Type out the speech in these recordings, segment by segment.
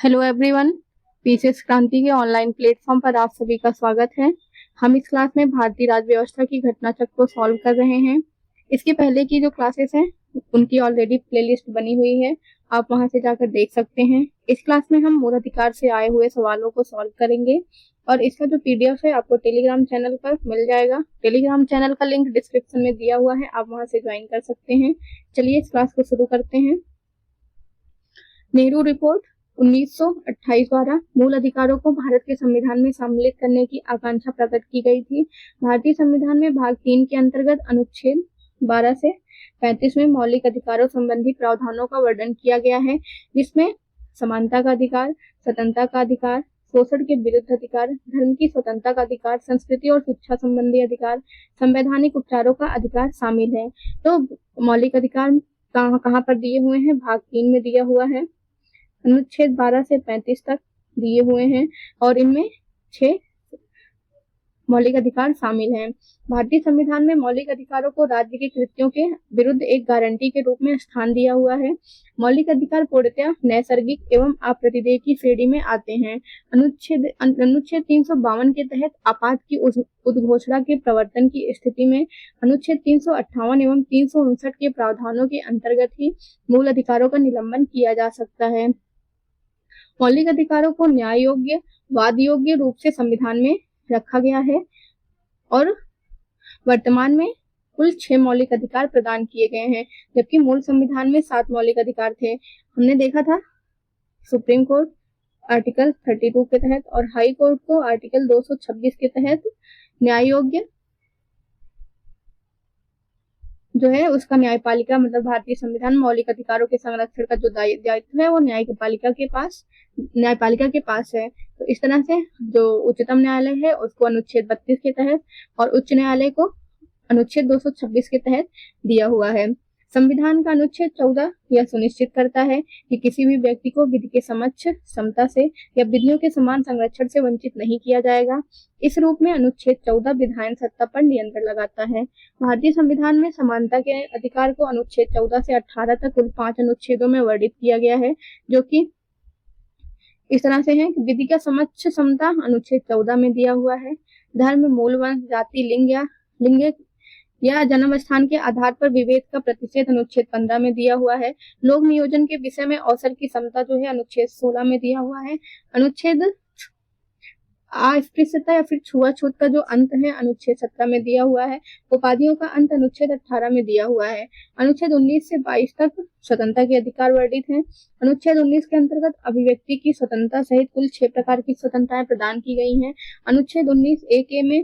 Hello everyone. PCS क्रांति के online platform पर आप सभी का स्वागत है। हम इस क्लास में भारतीय राज्य व्यवस्था की घटना चक्र को सॉल्व कर रहे हैं। इसके पहले की जो क्लासेस हैं उनकी ऑलरेडी प्लेलिस्ट बनी हुई है, आप वहां से जाकर देख सकते हैं। इस क्लास में हम मूल अधिकार से आए हुए सवालों को सॉल्व करेंगे और इसका जो पीडीएफ है आपको टेलीग्राम चैनल पर मिल जाएगा। टेलीग्राम चैनल का लिंक डिस्क्रिप्शन में दिया हुआ है, आप वहां से ज्वाइन कर सकते हैं। चलिए इस क्लास को शुरू करते हैं। नेहरू रिपोर्ट 1928 द्वारा मूल अधिकारों को भारत के संविधान में सम्मिलित करने की आकांक्षा प्रकट की गई थी। भारतीय संविधान में भाग 3 के अंतर्गत अनुच्छेद 12 से 35 में मौलिक अधिकारों संबंधी प्रावधानों का वर्णन किया गया है, जिसमें समानता का अधिकार, स्वतंत्रता का अधिकार, शोषण के विरुद्ध अधिकार, धर्म की स्वतंत्रता का अधिकार, संस्कृति और शिक्षा संबंधी अधिकार, संवैधानिक उपचारों का अधिकार शामिल है। तो मौलिक अधिकार कहाँ पर दिए हुए हैं? भाग 3 में दिया हुआ है। अनुच्छेद 12 से 35 तक दिए हुए हैं और इनमें 6 मौलिक अधिकार शामिल हैं। भारतीय संविधान में मौलिक अधिकारों को राज्य के कृत्यों के विरुद्ध एक गारंटी के रूप में स्थान दिया हुआ है। मौलिक अधिकार पूर्णतः नैसर्गिक एवं अप्रतिदेय की श्रेणी में आते हैं। अनुच्छेद 352 के तहत आपात की उद्घोषणा के प्रवर्तन की स्थिति में अनुच्छेद 358 एवं 359 के प्रावधानों के अंतर्गत ही मूल अधिकारों का निलंबन किया जा सकता है। मौलिक अधिकारों को न्याय योग्य, वाद योग्य रूप से संविधान में रखा गया है और वर्तमान में कुल 6 मौलिक अधिकार प्रदान किए गए हैं, जबकि मूल संविधान में 7 मौलिक अधिकार थे। हमने देखा था सुप्रीम कोर्ट आर्टिकल 32 के तहत और हाई कोर्ट को आर्टिकल 226 के तहत न्याय योग्य जो है उसका न्यायपालिका मतलब भारतीय संविधान मौलिक अधिकारों के संरक्षण का जो दायित्व है वो न्यायपालिका के पास है। तो इस तरह से जो उच्चतम न्यायालय है उसको अनुच्छेद 32 के तहत और उच्च न्यायालय को अनुच्छेद 226 के तहत दिया हुआ है। संविधान का अनुच्छेद 14 यह सुनिश्चित करता है कि किसी भी व्यक्ति को विधि के समक्ष समता से या विधियों के समान संरक्षण से वंचित नहीं किया जाएगा। इस रूप में अनुच्छेद 14 विधायन सत्ता पर नियंत्रण लगाता है। भारतीय संविधान में समानता के अधिकार को अनुच्छेद 14 से 18 तक कुल 5 अनुच्छेदों में वर्णित किया गया है, जो कि इस तरह से है। विधि का समक्ष समता अनुच्छेद 14 में दिया हुआ है। धर्म, मूल वंश, जाति, लिंग या जन्म स्थान के आधार पर विभेद का प्रतिषेध अनुच्छेद 15 में दिया हुआ है। लोक नियोजन के विषय में अवसर की समता जो है अनुच्छेद 16 में दिया हुआ है। अनुच्छेद अस्पृश्यता या फिर छुआछूत का जो अंत है अनुच्छेद 17 में दिया हुआ है। उपाधियों का अंत अनुच्छेद 18 में दिया हुआ है। अनुच्छेद 19 से 22 तक स्वतंत्रता के अधिकार वर्णित हैं। अनुच्छेद 19 के अंतर्गत अभिव्यक्ति की स्वतंत्रता सहित कुल 6 प्रकार की स्वतंत्रताएं प्रदान की गई हैं। अनुच्छेद 19 A में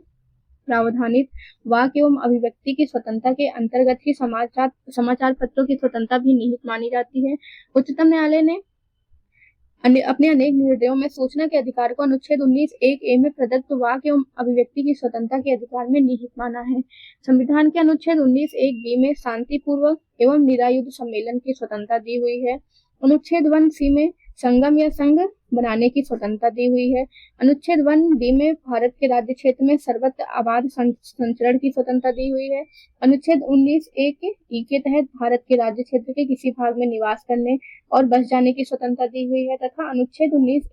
प्रावधानित वाक एवं अभिव्यक्ति की स्वतंत्रता के अंतर्गत ही समाचार पत्रों की स्वतंत्रता भी निहित मानी जाती है। उच्चतम न्यायालय ने अपने अनेक निर्णयों में सूचना के अधिकार को अनुच्छेद 19 A में प्रदत्त वाक एवं अभिव्यक्ति की स्वतंत्रता के अधिकार में निहित माना है। संविधान के अनुच्छेद 19 B में शांतिपूर्वक एवं निरायुध सम्मेलन की स्वतंत्रता दी हुई है। अनुच्छेद 1C में संगम या संघ बनाने की स्वतंत्रता दी हुई है। अनुच्छेद 1D में भारत के राज्य क्षेत्र में सर्वत्र अबाध संचरण की स्वतंत्रता दी हुई है। अनुच्छेद 19 A के E के तहत भारत के राज्य क्षेत्र के किसी भाग में निवास करने और बस जाने की स्वतंत्रता दी हुई है तथा अनुच्छेद 19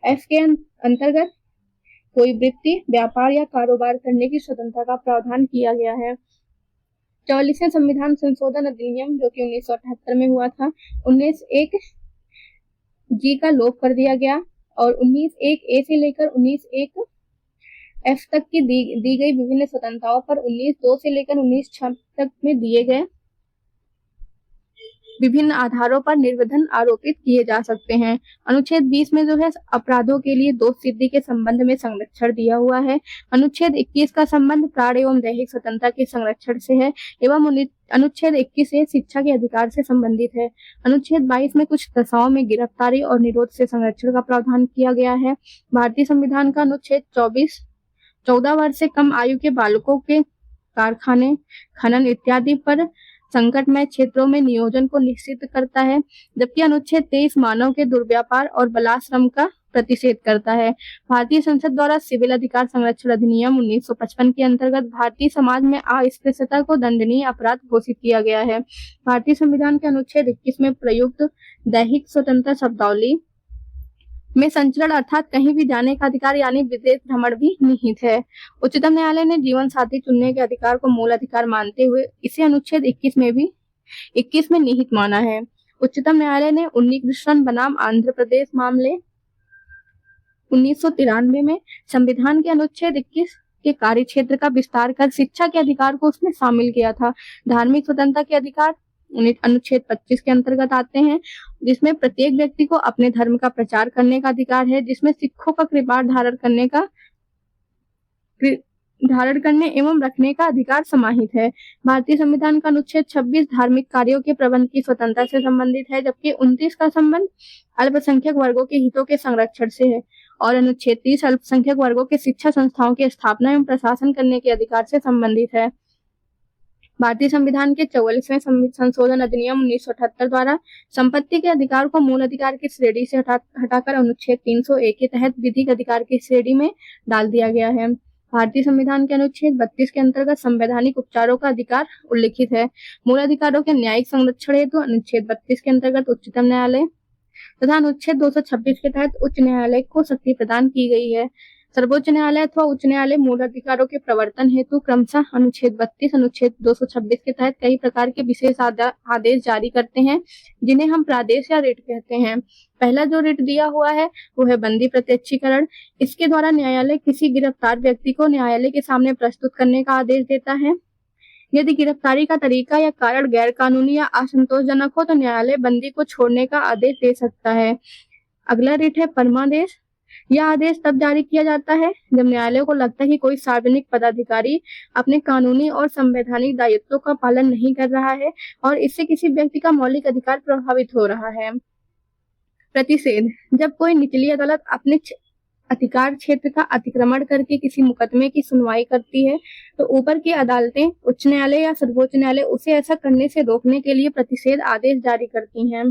F के अंतर्गत कोई वृत्ति, व्यापार या कारोबार करने की स्वतंत्रता का प्रावधान किया गया है। 44वें संविधान संशोधन अधिनियम जो कि 1978 में हुआ था, 19 G का लोप कर दिया गया और 19 A से लेकर 19 F तक की दी गई विभिन्न स्वतंत्रताओं पर 19 से लेकर 19 तक में दिए गए विभिन्न आधारों पर निर्विघ्न आरोपित किए जा सकते हैं। अनुच्छेद 20 में जो है अपराधों के लिए दोष सिद्धि के संबंध में संरक्षण दिया हुआ है। अनुच्छेद 21 का संबंध प्राण एवं दैहिक स्वतंत्रता के संरक्षण से है एवं अनुच्छेद 21 से शिक्षा के अधिकार से संबंधित है। अनुच्छेद 22 में कुछ दशाओं में गिरफ्तारी और निरोध से संरक्षण का प्रावधान किया गया है। भारतीय संविधान का अनुच्छेद 14 वर्ष से कम आयु के बालकों के कारखाने, खनन इत्यादि पर संकटमय क्षेत्रों में नियोजन को निश्चित करता है, जबकि अनुच्छेद 23 मानव के दुर्व्यापार और बलात्श्रम का प्रतिषेध करता है। भारतीय संसद द्वारा सिविल अधिकार संरक्षण अधिनियम 1955 के अंतर्गत भारतीय समाज में अस्पृश्यता को दंडनीय अपराध घोषित किया गया है। भारतीय संविधान के अनुच्छेद 21 में प्रयुक्त दैहिक स्वतंत्रता शब्दावली में संचरण अर्थात कहीं भी जाने का अधिकार यानी विदेश भ्रमण भी निहित है। उच्चतम न्यायालय ने जीवन साथी चुनने के अधिकार को मूल अधिकार मानते हुए इसे अनुच्छेद 21 में निहित माना है। उच्चतम न्यायालय ने उन्नीकृष्णन बनाम आंध्र प्रदेश मामले 1993 में संविधान के अनुच्छेद 21 के कार्य क्षेत्र का विस्तार कर शिक्षा के अधिकार को उसमें शामिल किया था। धार्मिक स्वतंत्रता के अधिकार अनुच्छेद 25 के अंतर्गत आते हैं, जिसमें प्रत्येक व्यक्ति को अपने धर्म का प्रचार करने का अधिकार है, जिसमें सिखों का कृपाण धारण करने एवं रखने का अधिकार समाहित है। भारतीय संविधान का अनुच्छेद 26 धार्मिक कार्यों के प्रबंध की स्वतंत्रता से संबंधित है, जबकि 29 का संबंध अल्पसंख्यक वर्गों के हितों के संरक्षण से है और अनुच्छेद 30 अल्पसंख्यक वर्गों के शिक्षा संस्थाओं की स्थापना एवं प्रशासन करने के अधिकार से संबंधित है। भारतीय संविधान के 44वें संशोधन अधिनियम 1978 द्वारा संपत्ति के अधिकार को मूल अधिकार की श्रेणी से हटाकर अनुच्छेद 301 के तहत विधिक अधिकार की श्रेणी में डाल दिया गया है। भारतीय संविधान के अनुच्छेद 32 के अंतर्गत संवैधानिक उपचारों का अधिकार उल्लिखित है। मूल अधिकारों के न्यायिक संरक्षण हेतु अनुच्छेद 32 के अंतर्गत उच्चतम न्यायालय तथा अनुच्छेद 226 के तहत उच्च न्यायालय को शक्ति प्रदान की गई है। सर्वोच्च न्यायालय अथवा उच्च न्यायालय मूल अधिकारों के प्रवर्तन हेतु क्रमशः अनुच्छेद 32, अनुच्छेद 226 के तहत कई प्रकार के विशेष आदेश जारी करते हैं, जिन्हें हम प्रादेश या रिट कहते हैं। पहला जो रिट दिया हुआ है वो है बंदी प्रत्यक्षीकरण। इसके द्वारा न्यायालय किसी गिरफ्तार व्यक्ति को न्यायालय के सामने प्रस्तुत करने का आदेश देता है। यदि गिरफ्तारी का तरीका या कारण गैर कानूनी या असंतोषजनक हो तो न्यायालय बंदी को छोड़ने का आदेश दे सकता है। अगला रिट है परमादेश। यह आदेश तब जारी किया जाता है जब न्यायालय को लगता है कि कोई सार्वजनिक पदाधिकारी अपने कानूनी और संवैधानिक दायित्वों का पालन नहीं कर रहा है और इससे किसी व्यक्ति का मौलिक अधिकार प्रभावित हो रहा है। प्रतिषेध। जब कोई निचली अदालत अपने अधिकार क्षेत्र का अतिक्रमण करके किसी मुकदमे की सुनवाई करती है तो ऊपर की अदालतें, उच्च न्यायालय या सर्वोच्च न्यायालय उसे ऐसा करने से रोकने के लिए प्रतिषेध आदेश जारी करती हैं।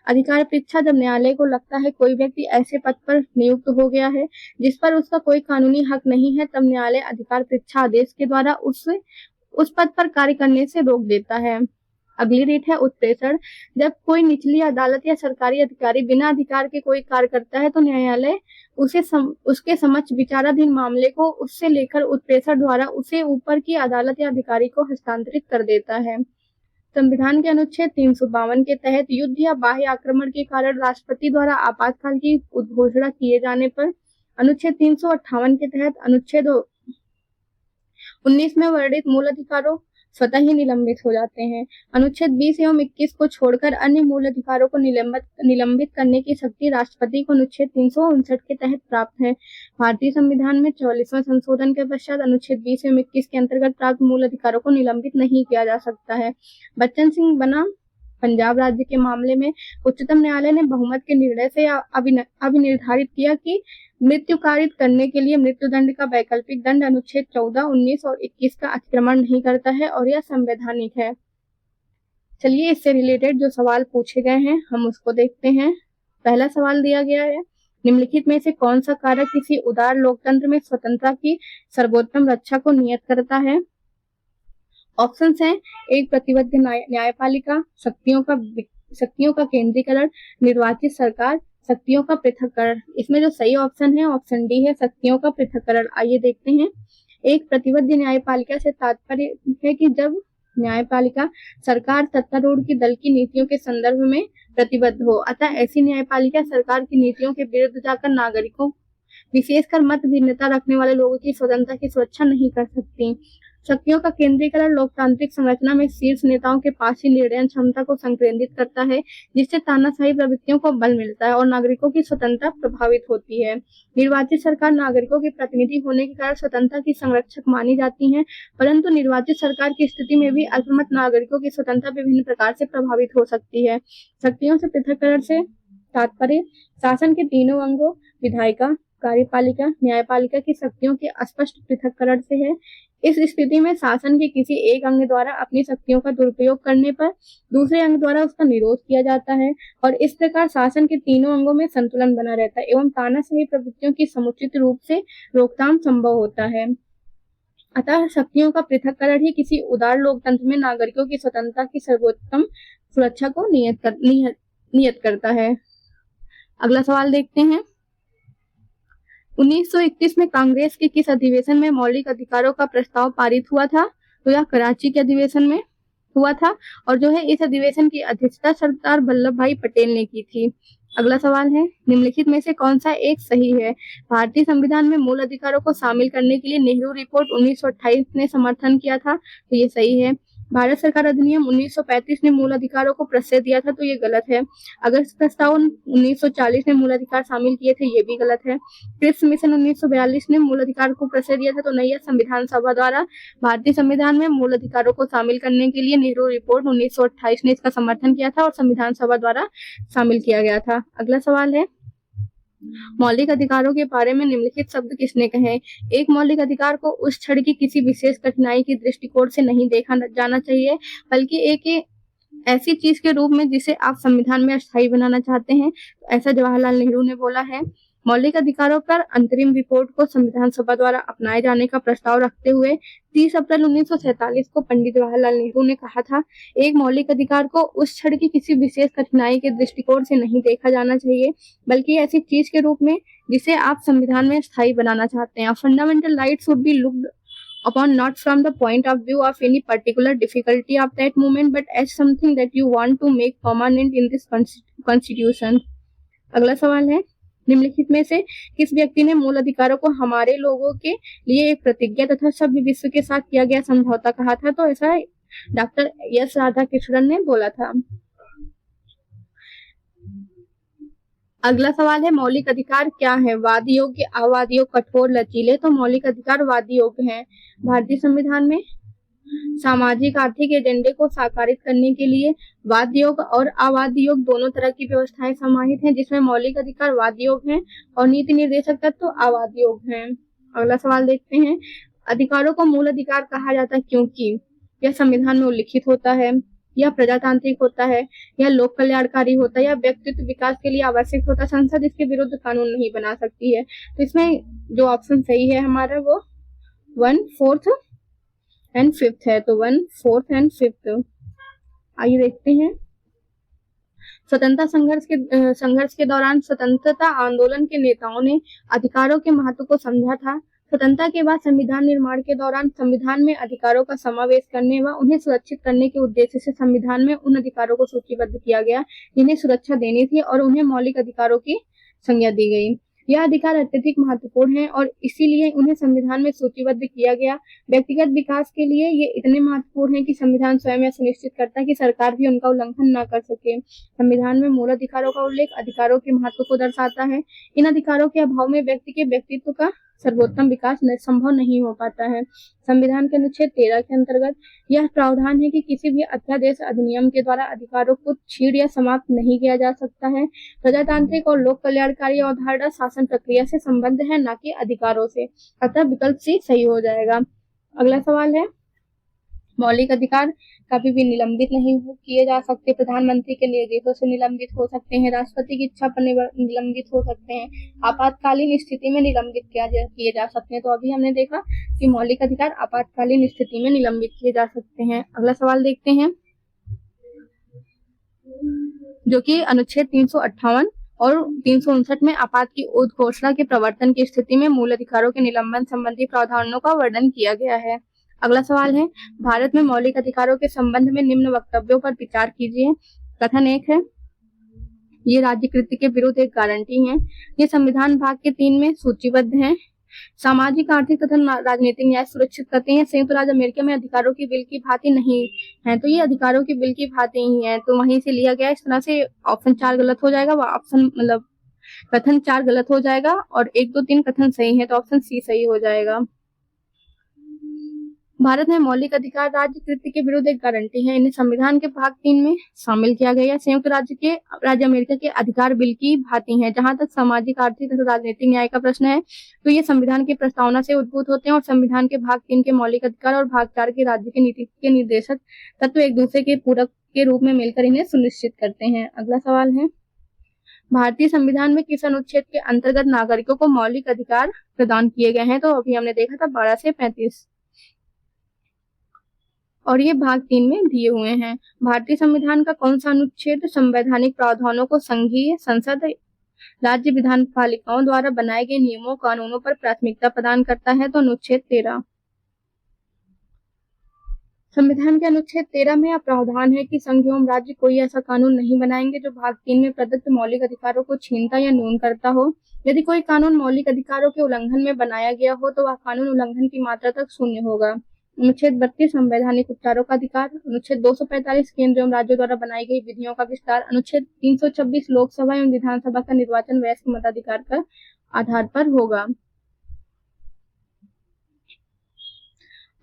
अधिकार परीक्षा। जब न्यायालय को लगता है कोई व्यक्ति ऐसे पद पर नियुक्त हो गया है जिस पर उसका कोई कानूनी हक नहीं है, तब न्यायालय अधिकार परीक्षा आदेश के द्वारा उस पद पर कार्य करने से रोक देता है। अगली रीत है उत्प्रेषण। जब कोई निचली अदालत या सरकारी अधिकारी बिना अधिकार के कोई कार्य करता है तो न्यायालय उसके समक्ष विचाराधीन मामले को उससे लेकर उत्प्रेषण द्वारा उसे ऊपर की अदालत या अधिकारी को हस्तांतरित कर देता है। संविधान के अनुच्छेद 352 के तहत युद्ध या बाह्य आक्रमण के कारण राष्ट्रपति द्वारा आपातकाल की घोषणा किए जाने पर अनुच्छेद 358 के तहत अनुच्छेद 19 में वर्णित मूल अधिकारों स्वतः ही निलंबित हो जाते हैं। अनुच्छेद 20 एवं 21 को छोड़कर अन्य मूल अधिकारों को निलंबित करने की शक्ति राष्ट्रपति को अनुच्छेद 359 के तहत प्राप्त है। भारतीय संविधान में 44वें संशोधन के पश्चात अनुच्छेद 20 एवं 21 के अंतर्गत प्राप्त मूल अधिकारों को निलंबित नहीं किया जा सकता है। बच्चन सिंह बनाम पंजाब राज्य के मामले में उच्चतम न्यायालय ने बहुमत के निर्णय से अभिनिर्धारित किया कि मृत्यु कारित करने के लिए मृत्युदंड का वैकल्पिक दंड अनुच्छेद 14, 19 और 21 का अतिक्रमण नहीं करता है और यह संवैधानिक है। चलिए इससे रिलेटेड जो सवाल पूछे गए हैं हम उसको देखते हैं। पहला सवाल दिया गया है, निम्नलिखित में से कौन सा कारक किसी उदार लोकतंत्र में स्वतंत्रता की सर्वोत्तम रक्षा को नियत करता है? ऑप्शंस हैं, एक प्रतिबद्ध न्यायपालिका, शक्तियों का केंद्रीकरण, निर्वाचित सरकार, शक्तियों का पृथक्करण। इसमें जो सही ऑप्शन है ऑप्शन डी है, शक्तियों का पृथक्करण। आइए देखते हैं। एक प्रतिबद्ध न्यायपालिका से तात्पर्य है कि जब न्यायपालिका सरकार सत्तारूढ़ की दल की नीतियों के संदर्भ में प्रतिबद्ध हो, अतः ऐसी न्यायपालिका सरकार की नीतियों के विरुद्ध जाकर नागरिकों, विशेषकर मत भिन्नता रखने वाले लोगों की स्वतंत्रता की सुरक्षा नहीं कर सकती। शक्तियों का केंद्रीकरण लोकतांत्रिक संरचना में शीर्ष नेताओं के पास ही निर्णय क्षमता को संकेंद्रित करता है, जिससे तानाशाही प्रवृत्तियों को बल मिलता है और नागरिकों की स्वतंत्रता प्रभावित होती है। निर्वाचित सरकार नागरिकों के प्रतिनिधि होने के कारण स्वतंत्रता की संरक्षक मानी जाती है, परंतु निर्वाचित सरकार की स्थिति में भी अल्पमत नागरिकों की स्वतंत्रता विभिन्न प्रकार से प्रभावित हो सकती है। शक्तियों से पृथक्करण से तात्पर्य शासन के तीनों अंगों विधायिका, कार्यपालिका, न्यायपालिका की शक्तियों के अस्पष्ट पृथक्करण से है। इस स्थिति में शासन के किसी एक अंग द्वारा अपनी शक्तियों का दुरुपयोग करने पर दूसरे अंग द्वारा उसका निरोध किया जाता है और इस प्रकार शासन के तीनों अंगों में संतुलन बना रहता है एवं तानाशाही प्रवृत्तियों की समुचित रूप से रोकथाम संभव होता है। अतः शक्तियों का पृथक्करण ही किसी उदार लोकतंत्र में नागरिकों की स्वतंत्रता की सर्वोत्तम सुरक्षा को नियत करता है। अगला सवाल देखते हैं, 1931 में कांग्रेस के किस अधिवेशन में मौलिक अधिकारों का प्रस्ताव पारित हुआ था? तो यह कराची के अधिवेशन में हुआ था और जो है इस अधिवेशन की अध्यक्षता सरदार वल्लभ भाई पटेल ने की थी। अगला सवाल है, निम्नलिखित में से कौन सा एक सही है? भारतीय संविधान में मूल अधिकारों को शामिल करने के लिए नेहरू रिपोर्ट 1928 ने समर्थन किया था, तो ये सही है। भारत सरकार अधिनियम 1935 ने मूल अधिकारों को प्रत्यय दिया था, तो ये गलत है। अगस्त प्रस्ताव 1940 ने मूल अधिकार शामिल किए थे, ये भी गलत है। कृषि मिशन 1942 ने मूल अधिकार को प्रत्यय दिया था, तो नहीं है। संविधान सभा द्वारा भारतीय संविधान में मूल अधिकारों को शामिल करने के लिए नेहरू रिपोर्ट 1928 ने इसका समर्थन किया था और संविधान सभा द्वारा शामिल किया गया था। अगला सवाल है, मौलिक अधिकारों के बारे में निम्नलिखित शब्द किसने कहे? एक मौलिक अधिकार को उस क्षण की किसी विशेष कठिनाई के दृष्टिकोण से नहीं देखा जाना चाहिए, बल्कि एक ऐसी चीज के रूप में जिसे आप संविधान में अस्थायी बनाना चाहते हैं। ऐसा जवाहरलाल नेहरू ने बोला है। मौलिक अधिकारों पर अंतरिम रिपोर्ट को संविधान सभा द्वारा अपनाए जाने का प्रस्ताव रखते हुए 30 अप्रैल 1947 को पंडित जवाहरलाल नेहरू ने कहा था, एक मौलिक अधिकार को उस क्षण की किसी विशेष कठिनाई के दृष्टिकोण से नहीं देखा जाना चाहिए, बल्कि ऐसी चीज के रूप में जिसे आप संविधान में स्थायी बनाना चाहते हैं। Fundamental rights should be looked upon not from the point of view of any particular difficulty of that moment, but as something that you want to make permanent in this constitution. अगला सवाल है, निम्नलिखित में से किस व्यक्ति ने मूल अधिकारों को हमारे लोगों के लिए एक प्रतिज्ञा तथा सभ्य विश्व के साथ किया गया समझौता कहा था? तो ऐसा डॉक्टर एस राधाकृष्णन ने बोला था। अगला सवाल है, मौलिक अधिकार क्या है? वाद योग्य, अवाद योग्य, कठोर, लचीले। तो मौलिक अधिकार वाद योग्य हैं। भारतीय संविधान में सामाजिक आर्थिक एजेंडे को साकारित करने के लिए वाद योग्य और अवाद योग्य दोनों तरह की व्यवस्थाएं समाहित हैं, जिसमें मौलिक अधिकार वाद योग्य हैं और नीति निर्देशक तत्व अवाद योग्य हैं। अगला सवाल देखते हैं, अधिकारों को मूल अधिकार कहा जाता है क्योंकि यह संविधान में उल्लिखित होता है, यह प्रजातांत्रिक होता है, यह लोक कल्याणकारी होता है, या व्यक्तित्व विकास के लिए आवश्यक होता है। संसद इसके विरुद्ध कानून नहीं बना सकती है। तो इसमें जो ऑप्शन सही है हमारा वो 1, 4 एंड 5 है। तो 1, 4 एंड 5। आइए देखते हैं, स्वतंत्रता संघर्ष के दौरान स्वतंत्रता आंदोलन के नेताओं ने अधिकारों के महत्व को समझा था। स्वतंत्रता के बाद संविधान निर्माण के दौरान संविधान में अधिकारों का समावेश करने व उन्हें सुरक्षित करने के उद्देश्य से संविधान में उन अधिकारों को सूचीबद्ध किया गया जिन्हें सुरक्षा देनी थी और उन्हें मौलिक अधिकारों की संज्ञा दी गई। यह अधिकार अत्यधिक महत्वपूर्ण है और इसीलिए उन्हें संविधान में सूचीबद्ध किया गया। व्यक्तिगत विकास के लिए ये इतने महत्वपूर्ण है कि संविधान स्वयं यह सुनिश्चित करता है कि सरकार भी उनका उल्लंघन न कर सके। संविधान में मूल अधिकारों का उल्लेख अधिकारों के महत्व को दर्शाता है। इन अधिकारों के अभाव में व्यक्ति के व्यक्तित्व का सर्वोत्तम विकास संभव नहीं हो पाता है। संविधान के अनुच्छेद 13 के अंतर्गत यह प्रावधान है कि किसी भी अध्यादेश अधिनियम के द्वारा अधिकारों को छीड़ या समाप्त नहीं किया जा सकता है। प्रजातांत्रिक और लोक कल्याणकारी अवधारणा शासन प्रक्रिया से संबद्ध है, न कि अधिकारों से। अतः विकल्प सी सही हो जाएगा। अगला सवाल है, मौलिक अधिकार कभी भी निलंबित नहीं किए जा सकते। प्रधानमंत्री के निर्देशों से निलंबित हो सकते हैं, राष्ट्रपति की इच्छा पर निलंबित हो सकते हैं, आपातकालीन स्थिति में निलंबित किए जा सकते हैं। तो अभी हमने देखा कि मौलिक अधिकार आपातकालीन स्थिति में निलंबित किए जा सकते हैं। अगला सवाल देखते हैं, जो कि अनुच्छेद 358 और 359 में आपात की उद्घोषणा के प्रवर्तन की स्थिति में मूल अधिकारों के निलंबन संबंधी प्रावधानों का वर्णन किया गया है। अगला सवाल है, भारत में मौलिक अधिकारों के संबंध में निम्न वक्तव्यों पर विचार कीजिए। कथन 1 है, ये राज्यकृत्य के विरुद्ध एक गारंटी है। ये संविधान भाग के 3 में सूचीबद्ध है। सामाजिक, आर्थिक तथा राजनीतिक न्याय सुरक्षित करते हैं। संयुक्त राज्य अमेरिका में अधिकारों की बिल की भांति नहीं है, तो ये अधिकारों की बिल की भांति ही है, तो वहीं से लिया गया। इस तरह से ऑप्शन 4 गलत हो जाएगा, ऑप्शन मतलब कथन 4 गलत हो जाएगा और 1, 2, 3 कथन सही है, तो ऑप्शन सी सही हो जाएगा। भारत में मौलिक अधिकार राज्यकृत्य के विरुद्ध एक गारंटी है। इन्हें संविधान के भाग 3 में शामिल किया गया है। संयुक्त राज्य अमेरिका के अधिकार बिल की भांति है। जहां तक सामाजिक, आर्थिक तथा राजनीतिक न्याय का प्रश्न है, तो ये संविधान की प्रस्तावना से उद्भूत होते हैं और संविधान के भाग 3 के मौलिक अधिकार और भाग 4 के राज्य के नीति के निर्देशक तत्व एक दूसरे के पूरक के रूप में मिलकर इन्हें सुनिश्चित करते हैं। अगला सवाल है, भारतीय संविधान में किस अनुच्छेद के अंतर्गत नागरिकों को मौलिक अधिकार प्रदान किए गए हैं? तो अभी हमने देखा था 12 से 35 और ये भाग 3 में दिए हुए हैं। भारतीय संविधान का कौन सा अनुच्छेद संवैधानिक प्रावधानों को संघीय संसद राज्य विधान पालिकाओं द्वारा बनाए गए नियमों कानूनों पर प्राथमिकता प्रदान करता है तो अनुच्छेद 13। संविधान के अनुच्छेद 13 में यह प्रावधान है कि संघ एवं राज्य कोई ऐसा कानून नहीं बनाएंगे जो भाग 3 में प्रदत्त मौलिक अधिकारों को छीनता या न्यून करता हो। यदि कोई कानून मौलिक अधिकारों के उल्लंघन में बनाया गया हो तो वह कानून उल्लंघन की मात्रा तक शून्य होगा। अनुच्छेद 32 संवैधानिक उपचारों का अधिकार। अनुच्छेद 245 केंद्र एवं राज्यों द्वारा बनाई गई विधियों का विस्तार। अनुच्छेद 326 लोकसभा एवं विधानसभा का निर्वाचन वयस्क मताधिकार का आधार पर होगा।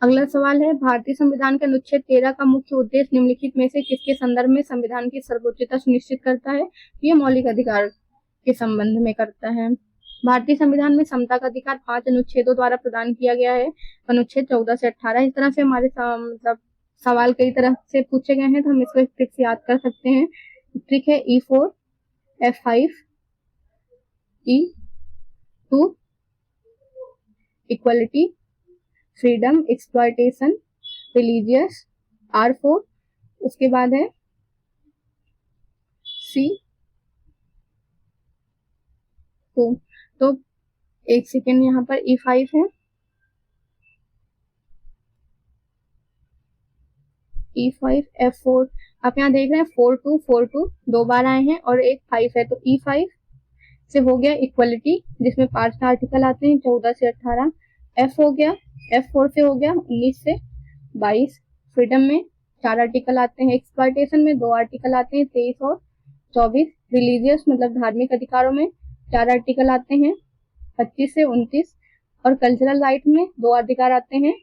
अगला सवाल है, भारतीय संविधान के अनुच्छेद 13 का मुख्य उद्देश्य निम्नलिखित में से किसके संदर्भ में संविधान की सर्वोच्चता सुनिश्चित करता है? ये मौलिक अधिकार के संबंध में करता है। भारतीय संविधान में समता का अधिकार 5 अनुच्छेदों द्वारा प्रदान किया गया है, अनुच्छेद 14 से 18। इस तरह से हमारे मतलब सवाल कई तरह से पूछे गए हैं तो हम इसको एक ट्रिक से याद कर सकते हैं। ट्रिक है E4, F5, E2, equality, freedom, exploitation, religious, R4, उसके बाद है C2। तो एक सेकेंड, यहाँ पर E5 है, E5, F4। आप यहाँ देख रहे हैं 4-2, 4-2 दो बार आए हैं और एक 5 है, तो E5 से हो गया इक्वलिटी जिसमें 5 आर्टिकल आते हैं 14 से 18। F हो गया, F4 से हो गया 19 से 22। फ्रीडम में 4 आर्टिकल आते हैं, एक्सप्लॉयटेशन में 2 आर्टिकल आते हैं 23 और 24। रिलीजियस मतलब धार्मिक अधिकारों में 4 आर्टिकल आते हैं 25 से 29 और कल्चरल राइट में 2 अधिकार आते हैं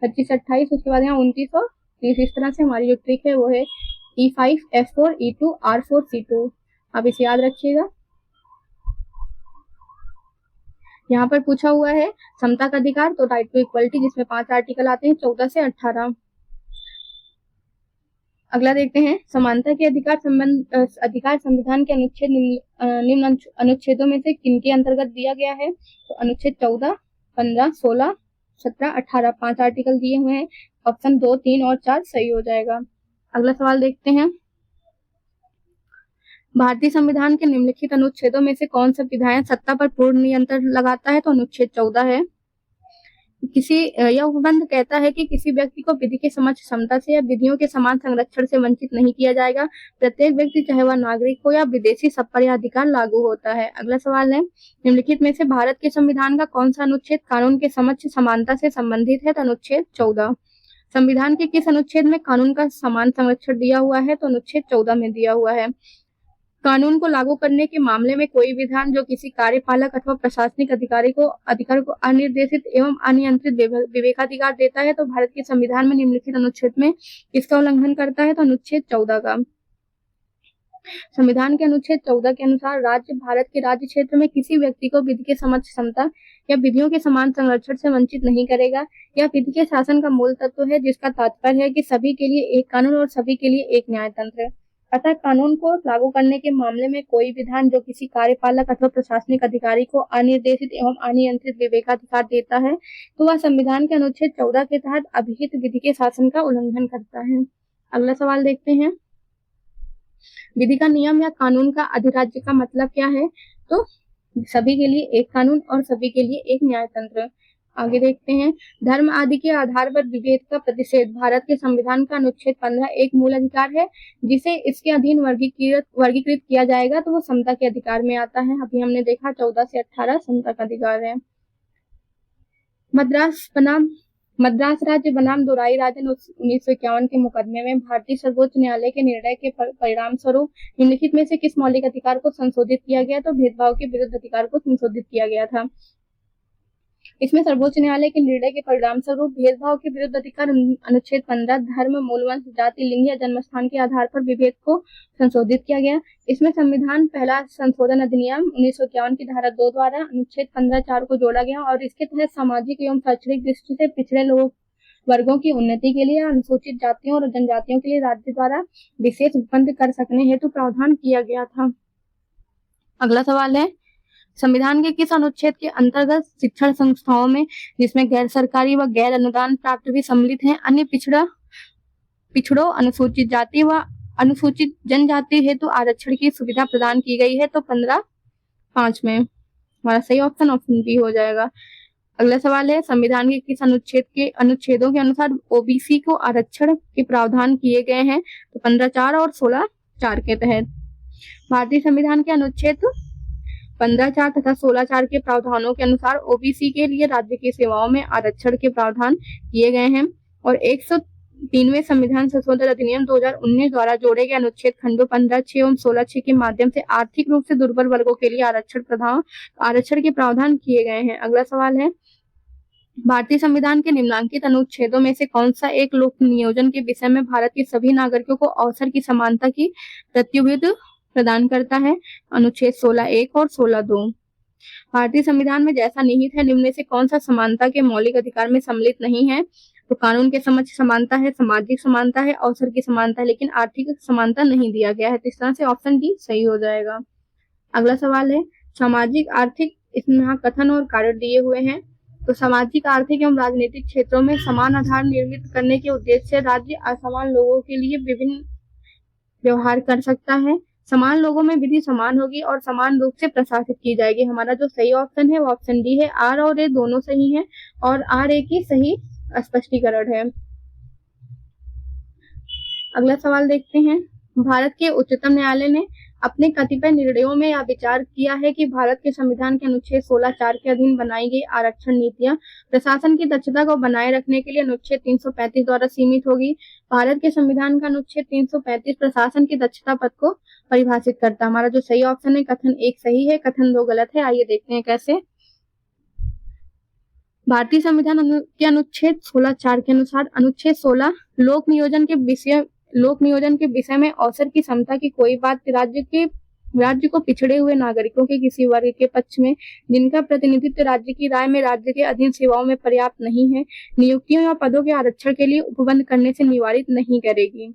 25 से 28। उसके बाद यहाँ 29 और 30। इस तरह से हमारी जो ट्रिक है वो है E5, F4, E2, R4, C2। आप इसे याद रखिएगा। यहाँ पर पूछा हुआ है समता का अधिकार, तो राइट टू इक्वलिटी जिसमें 5 आर्टिकल आते हैं 14 से 18। अगला देखते हैं, समानता के अधिकार संविधान के अनुच्छेद निम्न अनुच्छेदों में से किनके अंतर्गत दिया गया है? तो अनुच्छेद 14, 15, 16, 17, 18 5 आर्टिकल दिए हुए हैं। ऑप्शन 2, 3 और 4 सही हो जाएगा। अगला सवाल देखते हैं, भारतीय संविधान के निम्नलिखित अनुच्छेदों में से कौन सा विधायन सत्ता पर पूर्ण नियंत्रण लगाता है? तो अनुच्छेद 14 है। यह उपबंध कहता है कि किसी व्यक्ति को विधि के समक्ष समता से या विधियों के समान संरक्षण से वंचित नहीं किया जाएगा। प्रत्येक व्यक्ति चाहे वह नागरिक हो या विदेशी सब पर यह अधिकार लागू होता है। अगला सवाल है, निम्नलिखित में से भारत के संविधान का कौन सा अनुच्छेद कानून के समक्ष समानता से संबंधित है? तो अनुच्छेद 14। संविधान के किस अनुच्छेद में कानून का समान संरक्षण दिया हुआ है? तो अनुच्छेद 14 में दिया हुआ है। कानून को लागू करने के मामले में कोई विधान जो किसी कार्यपालक अथवा प्रशासनिक अधिकारी को अधिकार को अनिर्देशित एवं अनियंत्रित विवेकाधिकार देता है तो भारत के संविधान में निम्नलिखित अनुच्छेद में किसका उल्लंघन करता है? तो अनुच्छेद 14 का। संविधान के अनुच्छेद 14 के अनुसार राज्य भारत के राज्य क्षेत्र में किसी व्यक्ति को विधि के समक्ष समता या विधियों के समान संरक्षण से वंचित नहीं करेगा। यह विधि के शासन का मूल तत्व है जिसका तात्पर्य है कि सभी के लिए एक कानून और सभी के लिए एक न्याय तंत्र। अतः कानून को लागू करने के मामले में कोई विधान जो किसी कार्यपालक अथवा प्रशासनिक अधिकारी को अनिर्देशित एवं अनियंत्रित विवेकाधिकार देता है तो वह संविधान के अनुच्छेद 14 के तहत अभिहित विधि के शासन का उल्लंघन करता है। अगला सवाल देखते हैं, विधि का नियम या कानून का अधिराज्य का मतलब क्या है? तो सभी के लिए एक कानून और सभी के लिए एक न्याय तंत्र। आगे देखते हैं, धर्म आदि के आधार पर विभेद का प्रतिषेध भारत के संविधान का अनुच्छेद 15 एक मूल अधिकार है जिसे इसके अधीन वर्गीकृत किया जाएगा तो वो समता के अधिकार में आता है। अभी हमने देखा 14 से 18 समता का अधिकार है। मद्रास राज्य बनाम दोराई राज्य 1951 के मुकदमे में भारतीय सर्वोच्च न्यायालय के निर्णय के परिणाम स्वरूप निम्नलिखित में से किस मौलिक अधिकार को संशोधित किया गया? तो भेदभाव के विरुद्ध अधिकार को संशोधित किया गया था। इसमें सर्वोच्च न्यायालय के निर्णय के परिणाम स्वरूप भेदभाव के विरुद्ध अधिकार अनुच्छेद 15 धर्म, मूलवंश, जाति, लिंग या जन्मस्थान के आधार पर विभेद को संशोधित किया गया। इसमें संविधान पहला संशोधन अधिनियम 1951 की धारा 2 द्वारा अनुच्छेद 15(4) को जोड़ा गया और इसके तहत सामाजिक एवं शैक्षणिक दृष्टि से पिछड़े वर्गों की उन्नति के लिए अनुसूचित जातियों और जनजातियों के लिए राज्य द्वारा विशेष उपबंध कर सकने हेतु प्रावधान किया गया था। अगला सवाल है, संविधान के किस अनुच्छेद के अंतर्गत शिक्षण संस्थाओं में जिसमें गैर सरकारी व गैर अनुदान प्राप्त भी सम्मिलित हैं अन्य पिछड़ों, अनुसूचित जाति व अनुसूचित जनजाति हेतु आरक्षण की सुविधा प्रदान की गई है? तो 15 5 में। हमारा सही ऑप्शन ऑप्शन बी हो जाएगा। अगला सवाल है, संविधान के किस अनुच्छेदों के अनुसार ओबीसी को आरक्षण के प्रावधान किए गए हैं? तो 15(4) और 16(4) के तहत। भारतीय संविधान के अनुच्छेद 15(4) तथा 16(4) के प्रावधानों के अनुसार ओबीसी के लिए राज्य की सेवाओं में आरक्षण के प्रावधान किए गए हैं और 103वें संविधान संशोधन अधिनियम 2019 द्वारा जोड़े गए अनुच्छेद खंडों 15(6) एवं 16(6) के माध्यम से आर्थिक रूप से दुर्बल वर्गों के लिए आरक्षण के प्रावधान किए गए हैं। अगला सवाल है, भारतीय संविधान के निम्नलिखित अनुच्छेदों में से कौन सा एक लोक नियोजन के विषय में भारत के सभी नागरिकों को अवसर की समानता की प्रत्युविध प्रदान करता है? अनुच्छेद 16(1) और 16(2). भारतीय संविधान में जैसा निहित है, निम्न में से कौन सा समानता के मौलिक अधिकार में सम्मिलित नहीं है? तो कानून के समक्ष समानता है, सामाजिक समानता है, अवसर की समानता है, लेकिन आर्थिक समानता नहीं दिया गया है। तो इस तरह से ऑप्शन डी सही हो जाएगा। अगला सवाल है, सामाजिक आर्थिक, इसमें यहाँ कथन और कार्य दिए हुए हैं। तो सामाजिक, आर्थिक एवं राजनीतिक क्षेत्रों में समान आधार निर्मित करने के उद्देश्य से राज्य असमान लोगों के लिए विभिन्न व्यवहार कर सकता है। समान लोगों में विधि समान होगी और समान रूप से प्रशासित की जाएगी। हमारा जो सही ऑप्शन है वो ऑप्शन डी है। आर और ए दोनों सही हैं और आर ए की सही स्पष्टीकरण है। अगला सवाल देखते हैं, भारत के उच्चतम न्यायालय ने अपने कतिपय निर्णयों में यह विचार किया है कि भारत के संविधान के अनुच्छेद 16(4) के अधीन बनाई गई आरक्षण नीतियां प्रशासन की दक्षता को बनाए रखने के लिए अनुच्छेद 335 द्वारा सीमित होगी। भारत के संविधान का अनुच्छेद 335 प्रशासन की दक्षता पद को परिभाषित करता है। हमारा जो सही ऑप्शन है कथन 1 सही है, कथन 2 गलत है। आइए देखते हैं कैसे। भारतीय संविधान के अनुच्छेद 16(4) के अनुसार अनुच्छेद 16 लोक नियोजन के विषय में अवसर की समता की कोई बात राज्य को पिछड़े हुए नागरिकों के किसी वर्ग के पक्ष में जिनका प्रतिनिधित्व राज्य की राय में राज्य के अधीन सेवाओं में पर्याप्त नहीं है, नियुक्तियों या पदों के आरक्षण के लिए उपबंध करने से निवारित नहीं करेगी।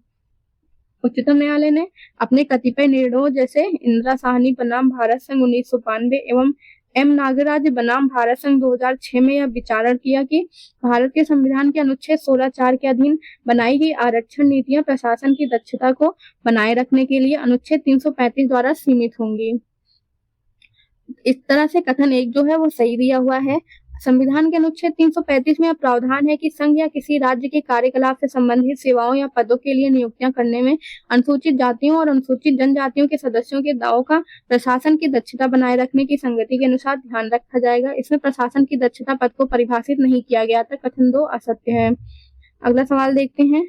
उच्चतम न्यायालय ने अपने कतिपय निर्णयों जैसे इंदिरा साहनी बनाम भारत संघ 1992 एवं एम नागराज बनाम भारत संघ 2006 में यह विचारण किया कि भारत के संविधान के अनुच्छेद 16(4) के अधीन बनाई गई आरक्षण नीतियां प्रशासन की दक्षता को बनाए रखने के लिए अनुच्छेद 335 द्वारा सीमित होंगी। इस तरह से कथन 1 जो है वो सही दिया हुआ है। संविधान के अनुच्छेद 335 में यह प्रावधान है कि संघ या किसी राज्य के कार्यकलाप से संबंधित सेवाओं या पदों के लिए नियुक्तियां करने में अनुसूचित जातियों और अनुसूचित जनजातियों के सदस्यों के दावों का प्रशासन की दक्षता बनाए रखने की संगति के अनुसार ध्यान रखा जाएगा। इसमें प्रशासन की दक्षता पद को परिभाषित नहीं किया गया था। कथन 2 असत्य है। अगला सवाल देखते हैं,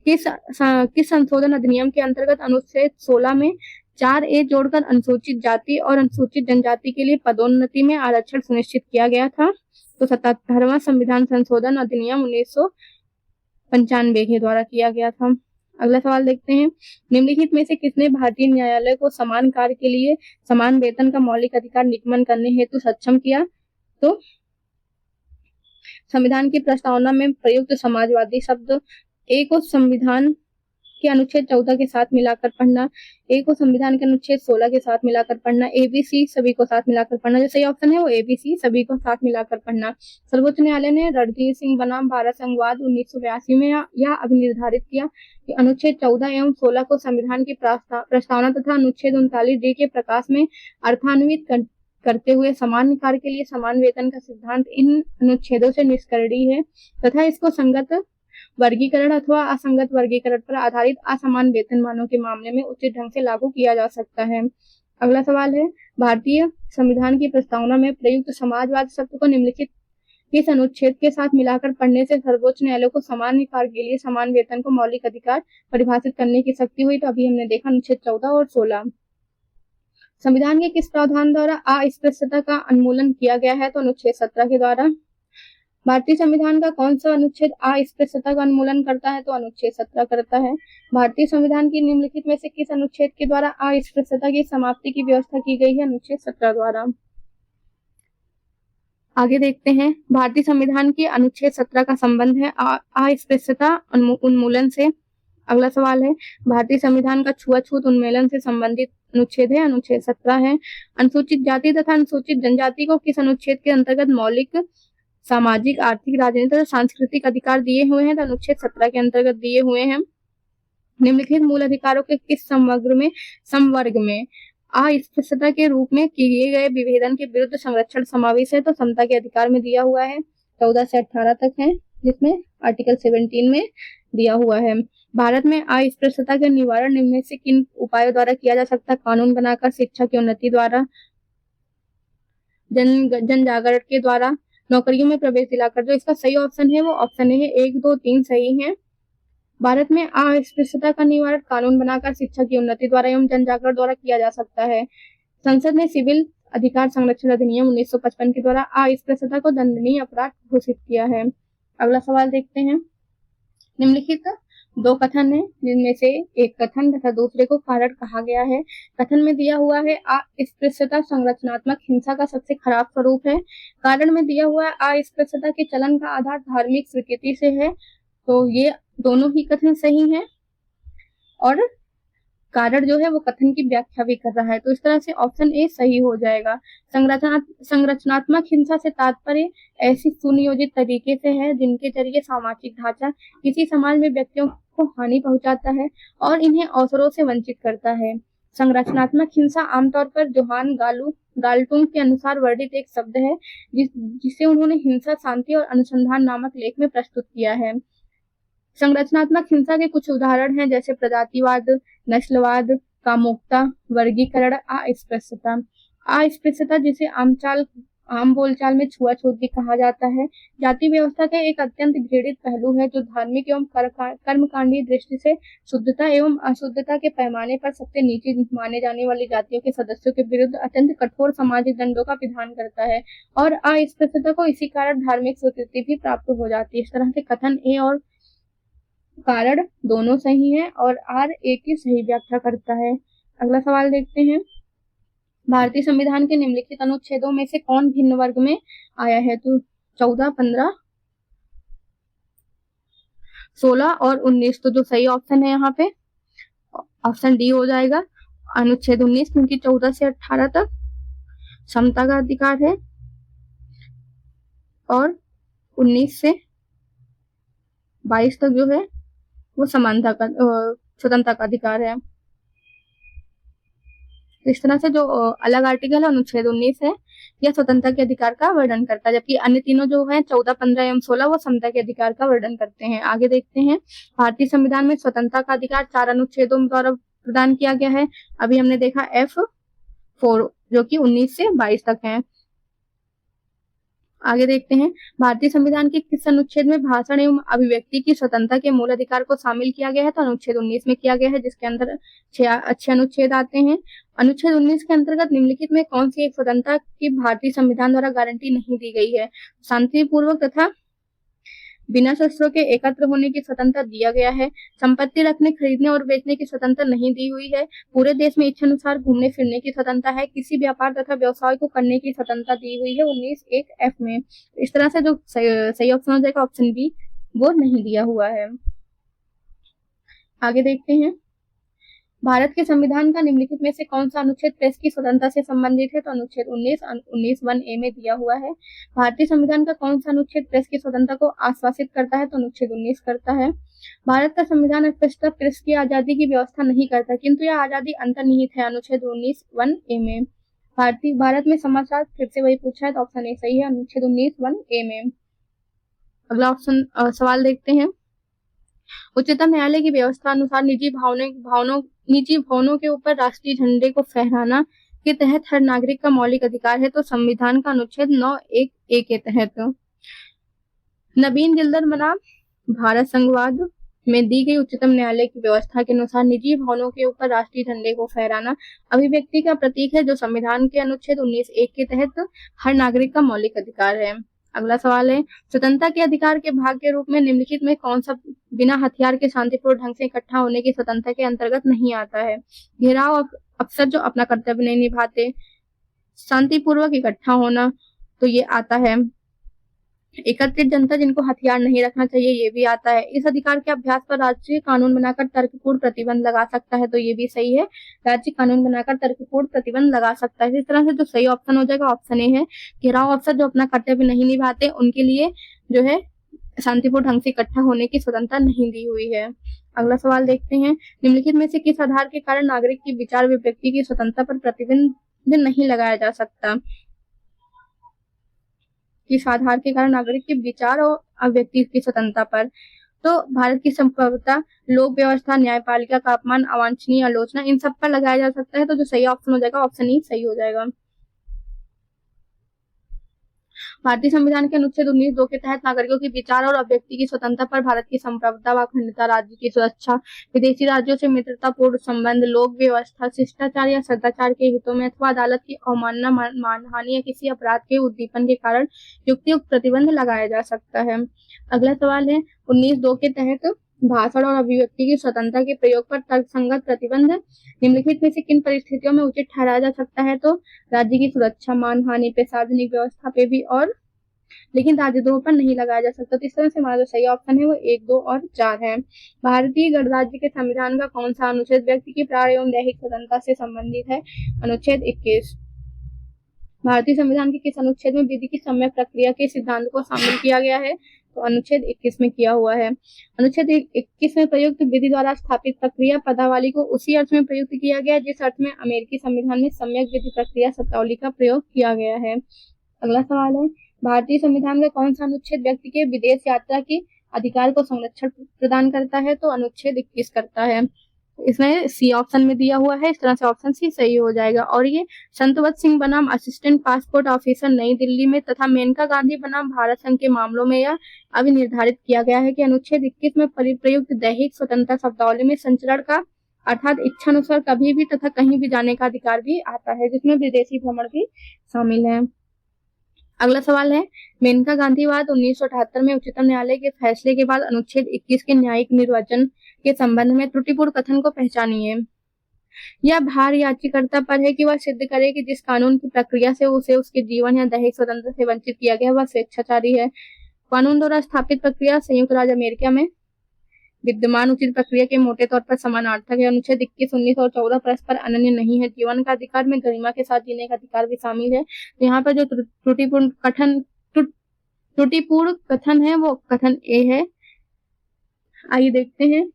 किस संशोधन अधिनियम के अंतर्गत अनुच्छेद 16 में 4A जोड़कर अनुसूचित जाति और अनुसूचित जनजाति के लिए पदोन्नति में आरक्षण सुनिश्चित किया गया था? तो 77वां संविधान संशोधन अधिनियम 1995 के द्वारा किया गया था। अगला सवाल देखते हैं, निम्नलिखित में से किसने भारतीय न्यायालय को समान कार्य के लिए समान वेतन का मौलिक अधिकार निगमन करने हेतु सक्षम किया? तो संविधान की प्रस्तावना में प्रयुक्त समाजवादी शब्द ए को संविधान के अनुच्छेद 14 के साथ मिलाकर पढ़ना, ए को संविधान के अनुच्छेद 16 के साथ मिलाकर पढ़ना, ABC सभी को साथ मिलाकर पढ़ना। जो सही ऑप्शन है वो ABC सभी को साथ मिलाकर पढ़ना। सर्वोच्च न्यायालय ने रणधीर सिंह बनाम भारत संघवाद 1982 में यह अभिनिर्धारित किया कि अनुच्छेद 14 एवं 16 को संविधान की प्रस्तावना तथा अनुच्छेद 39D के प्रकाश में अर्थान्वित करते हुए समान कार्य के लिए समान वेतन का सिद्धांत इन अनुच्छेदों से निष्कर्षीय है तथा इसको संगत वर्गीकरण अथवा असंगत वर्गीकरण पर आधारित असमान वेतनमानों के मामले में उचित ढंग से लागू किया जा सकता है। अगला सवाल है, भारतीय संविधान की प्रस्तावना में प्रयुक्त समाजवाद शब्द को निम्नलिखित किस अनुच्छेद के साथ मिलाकर पढ़ने से सर्वोच्च न्यायालय को समान कार्य के लिए समान वेतन को मौलिक अधिकार परिभाषित करने की शक्ति हुई? तो अभी हमने देखा अनुच्छेद 14 और 16। संविधान के किस प्रावधान द्वारा अस्पृश्यता का उन्मूलन किया गया है? तो अनुच्छेद 17 के द्वारा। भारतीय संविधान का कौन सा अनुच्छेद अस्पृश्यता का उन्मूलन करता है? तो अनुच्छेद 17 करता है। भारतीय संविधान की निम्नलिखित में से किस अनुच्छेद के द्वारा अस्पृश्यता की समाप्ति की व्यवस्था की गई है? अनुच्छेद 17 द्वारा। आगे देखते हैं, भारतीय संविधान के अनुच्छेद 17 का संबंध है अस्पृश्यता उन्मूलन से। अगला सवाल है, भारतीय संविधान का छुआछूत उन्मूलन से संबंधित अनुच्छेद है? अनुच्छेद 17 है। अनुसूचित जाति तथा अनुसूचित जनजाति को किस अनुच्छेद के अंतर्गत मौलिक सामाजिक, आर्थिक, राजनीतिक और सांस्कृतिक अधिकार दिए हुए हैं? तो अनुच्छेद 17 के अंतर्गत दिए हुए हैं। निम्नलिखित मूल अधिकारों के किस समवर्ग में अस्पृश्यता के रूप में किए गए विभेदन के विरुद्ध संरक्षण समावेश है, तो समता के अधिकार में दिया हुआ है। 14 से 18 तक है, जिसमें आर्टिकल 17 में दिया हुआ है। भारत में अस्पृश्यता के निवारण निम्न में से किन उपायों द्वारा किया जा सकता है? कानून बनाकर, शिक्षा की उन्नति द्वारा, जन जागरण के द्वारा, नौकरियों में प्रवेश दिलाकर। जो इसका सही ऑप्शन है वो ऑप्शन है 1, 2, 3 सही है। भारत में अस्पृश्यता का निवारण कानून बनाकर, शिक्षा की उन्नति द्वारा एवं जन जागरण द्वारा किया जा सकता है। संसद ने सिविल अधिकार संरक्षण अधिनियम 1955 के द्वारा अस्पृश्यता को दंडनीय अपराध घोषित किया है। अगला सवाल देखते हैं। निम्नलिखित 2 कथन है, जिनमें से एक कथन तथा दूसरे को कारण कहा गया है। कथन में दिया हुआ है अस्पृश्यता संरचनात्मक हिंसा का सबसे खराब स्वरूप है। कारण में दिया हुआ है अस्पृश्यता के चलन का आधार धार्मिक स्वीकृति से है, तो ये दोनों ही कथन सही हैं। और कारण जो है वो कथन की व्याख्या भी कर रहा है, तो इस तरह से ऑप्शन ए सही हो जाएगा। संरचनात्मक हिंसा से तात्पर्य ऐसी सुनियोजित तरीके से है जिनके जरिए सामाजिक ढांचा किसी समाज में व्यक्तियों को हानि पहुंचाता है और इन्हें अवसरों से वंचित करता है। संरचनात्मक हिंसा आमतौर पर जोहान गाल्टुंग के अनुसार वर्णित एक शब्द है, जिसे उन्होंने हिंसा, शांति और अनुसंधान नामक लेख में प्रस्तुत किया है। संरचनात्मक हिंसा के कुछ उदाहरण हैं, जैसे प्रजातिवाद, नस्लवाद, कामुकता, वर्गीकरण, अस्पृश्यता। अस्पृश्यता, जिसे आम बोलचाल में छुआछूत भी कहा जाता है, जाति व्यवस्था का एक अत्यंत घृणित पहलू है जो धार्मिक एवं कर्मकांडी दृष्टि से शुद्धता एवं अशुद्धता के पैमाने पर सबसे नीचे माने जाने वाली जातियों के सदस्यों के विरुद्ध अत्यंत कठोर सामाजिक दंडों का विधान करता है और अस्पृश्यता को इसी कारण धार्मिक स्वीकृति भी प्राप्त हो जाती है। इस तरह से कथन ए और कारण दोनों सही हैं और आर ए की सही व्याख्या करता है। अगला सवाल देखते हैं। भारतीय संविधान के निम्नलिखित अनुच्छेदों में से कौन भिन्न वर्ग में आया है? तो 14, 15, 16 और 19, तो जो सही ऑप्शन है यहाँ पे ऑप्शन डी हो जाएगा, अनुच्छेद 19, क्योंकि 14 से 18 तक समता का अधिकार है और 19 से 22 तक जो है वो समानता का स्वतंत्रता का अधिकार है। इस तरह से जो अलग आर्टिकल है अनुच्छेद 19 है, यह स्वतंत्रता के अधिकार का वर्णन करता है, जबकि अन्य तीनों जो है 14, 15 एवं 16 वो समता के अधिकार का वर्णन करते हैं। आगे देखते हैं। भारतीय संविधान में स्वतंत्रता का अधिकार 4 अनुच्छेदों द्वारा प्रदान किया गया है। अभी हमने देखा F4 जो कि 19 से 22 तक है। आगे देखते हैं। भारतीय संविधान के किस अनुच्छेद में भाषण एवं अभिव्यक्ति की स्वतंत्रता के मूल अधिकार को शामिल किया गया है? तो अनुच्छेद 19 में किया गया है, जिसके अंदर 6 अनुच्छेद आते हैं। अनुच्छेद 19 के अंतर्गत निम्नलिखित में कौन सी एक स्वतंत्रता की भारतीय संविधान द्वारा गारंटी नहीं दी गई है? शांतिपूर्वक तथा बिना शस्त्रों के एकत्र होने की स्वतंत्रता दिया गया है। संपत्ति रखने, खरीदने और बेचने की स्वतंत्रता नहीं दी हुई है। पूरे देश में इच्छानुसार घूमने फिरने की स्वतंत्रता है। किसी व्यापार तथा व्यवसाय को करने की स्वतंत्रता दी हुई है 19(1)(f) में। इस तरह से जो सही ऑप्शन हो जाएगा ऑप्शन बी, वो नहीं दिया हुआ है। आगे देखते हैं। भारत के संविधान का निम्नलिखित में से कौन सा अनुच्छेद प्रेस की स्वतंत्रता से संबंधित है? तो अनुच्छेद 19(1)(a) में दिया हुआ है। भारतीय संविधान का कौन सा अनुच्छेद प्रेस की स्वतंत्रता को आश्वासित करता है? तो अनुच्छेद 19 करता है। भारत का संविधान स्पष्टतः प्रेस की आजादी की व्यवस्था नहीं करता, किंतु यह आजादी अंतर्निहित है अनुच्छेद 19(1)(a) में। भारत में समाचार फिर से वही पूछा है, तो ऑप्शन ए सही है, अनुच्छेद 19(1)(a) में। अगला ऑप्शन सवाल देखते हैं। उच्चतम न्यायालय की व्यवस्था अनुसार निजी भवनों के ऊपर राष्ट्रीय झंडे को फहराना के तहत हर नागरिक का मौलिक अधिकार है, तो संविधान का अनुच्छेद 9(1)(a) के तहत। नवीन जिल्दरमना भारत संघवाद में दी गई उच्चतम न्यायालय की व्यवस्था के अनुसार निजी भवनों के ऊपर राष्ट्रीय झंडे को फहराना अभिव्यक्ति का प्रतीक है, जो संविधान के अनुच्छेद 19(1) के तहत हर नागरिक का मौलिक अधिकार है। अगला सवाल है। स्वतंत्रता के अधिकार के भाग के रूप में निम्नलिखित में कौन सा बिना हथियार के शांतिपूर्ण ढंग से इकट्ठा होने की स्वतंत्रता के अंतर्गत नहीं आता है? घेराव अफसर जो अपना कर्तव्य नहीं निभाते, शांतिपूर्वक इकट्ठा होना, तो ये आता है। एकत्रित जनता जिनको हथियार नहीं रखना चाहिए, ये भी आता है। इस अधिकार के अभ्यास पर राज्य कानून बनाकर तर्कपूर्ण प्रतिबंध लगा सकता है, तो ये भी सही है, राज्य कानून बनाकर तर्कपूर्ण प्रतिबंध लगा सकता है। इस तरह से जो सही ऑप्शन हो जाएगा ऑप्शन ए है। घेराव अफसर जो अपना कर्तव्य नहीं निभाते, उनके लिए जो है शांतिपूर्ण ढंग से इकट्ठा होने की स्वतंत्रता नहीं दी हुई है। अगला सवाल देखते हैं, निम्नलिखित में से किस आधार के कारण नागरिक की विचार अभिव्यक्ति की स्वतंत्रता पर प्रतिबंध नहीं लगाया जा सकता? किस आधार के कारण नागरिक के विचार और अभिव्यक्ति की स्वतंत्रता पर? तो भारत की संप्रभुता, लोक व्यवस्था, न्यायपालिका का अपमान, अवांछनीय आलोचना, इन सब पर लगाया जा सकता है। तो जो सही ऑप्शन हो जाएगा, ऑप्शन ई सही हो जाएगा। भारतीय संविधान के अनुच्छेद 19(2) के तहत नागरिकों के विचार और अभिव्यक्ति की स्वतंत्रता पर भारत की संप्रभुता व अखंडता, राज्य की सुरक्षा, विदेशी राज्यों से मित्रतापूर्ण संबंध, लोक व्यवस्था, शिष्टाचार या सदाचार के हितों में अथवा अदालत की अवमानना, मानहानि या किसी अपराध के उद्दीपन के कारण युक्तियुक्त प्रतिबंध लगाया जा सकता है। अगला सवाल है, 19(2) के तहत भाषण और अभिव्यक्ति की स्वतंत्रता के प्रयोग पर तर्कसंगत प्रतिबंध निम्नलिखित में से किन परिस्थितियों में उचित ठहराया जा सकता है? तो राज्य की सुरक्षा, मानहानि पे, सार्वजनिक व्यवस्था पे भी, और लेकिन राज्यद्रोह पर नहीं लगाया जा सकता। तो इस तरह से हमारा जो सही ऑप्शन है वो 1, 2 और 4 है। भारतीय गणराज्य के संविधान का कौन सा अनुच्छेद व्यक्ति की प्राण एवं दैहिक स्वतंत्रता से संबंधित है? अनुच्छेद 21। भारतीय संविधान के किस अनुच्छेद में विधि की सम्यक प्रक्रिया के सिद्धांत को शामिल किया गया है? तो अनुच्छेद 21 में किया हुआ है। अनुच्छेद 21 में प्रयुक्त विधि द्वारा स्थापित प्रक्रिया पदावली को उसी अर्थ में प्रयुक्त किया गया जिस अर्थ में अमेरिकी संविधान में सम्यक विधि प्रक्रिया शब्दावली का प्रयोग किया गया है। अगला सवाल है, भारतीय संविधान का कौन सा अनुच्छेद व्यक्ति के विदेश यात्रा के अधिकार को संरक्षण प्रदान करता है? तो अनुच्छेद 21 करता है। इसमें सी ऑप्शन में दिया हुआ है, इस तरह से ऑप्शन सी सही हो जाएगा। और ये संतवत सिंह बनाम असिस्टेंट पासपोर्ट ऑफिसर नई दिल्ली में तथा मेनका गांधी बनाम भारत संघ के मामलों में यह अभी निर्धारित किया गया है कि अनुच्छेद 21 में प्रयुक्त दैहिक स्वतंत्रता शब्दावली में संचरण का अर्थात इच्छानुसार कभी भी तथा कहीं भी जाने का अधिकार भी आता है, जिसमें विदेशी भ्रमण भी शामिल है। अगला सवाल है, मेनका गांधीवाद 1978 में उच्चतम न्यायालय के फैसले के बाद अनुच्छेद 21 के न्यायिक निर्वचन के संबंध में त्रुटिपूर्ण कथन को पहचानिए। यह भार याचिकाकर्ता पर है कि वह सिद्ध करे कि जिस कानून की प्रक्रिया से उसे उसके जीवन या दैहिक स्वतंत्रता से वंचित किया गया वह स्वेच्छाचारी है। कानून द्वारा स्थापित प्रक्रिया संयुक्त राज्य अमेरिका में विद्यमान उचित प्रक्रिया के मोटे तौर पर समानार्थक है। अनुच्छेद 21, 19 और 14 परस्पर अनन्य नहीं है। जीवन का अधिकार में गरिमा के साथ जीने का अधिकार भी शामिल है। तो यहाँ पर जो त्रुटिपूर्ण कथन है वो कथन ए है। आइए देखते हैं,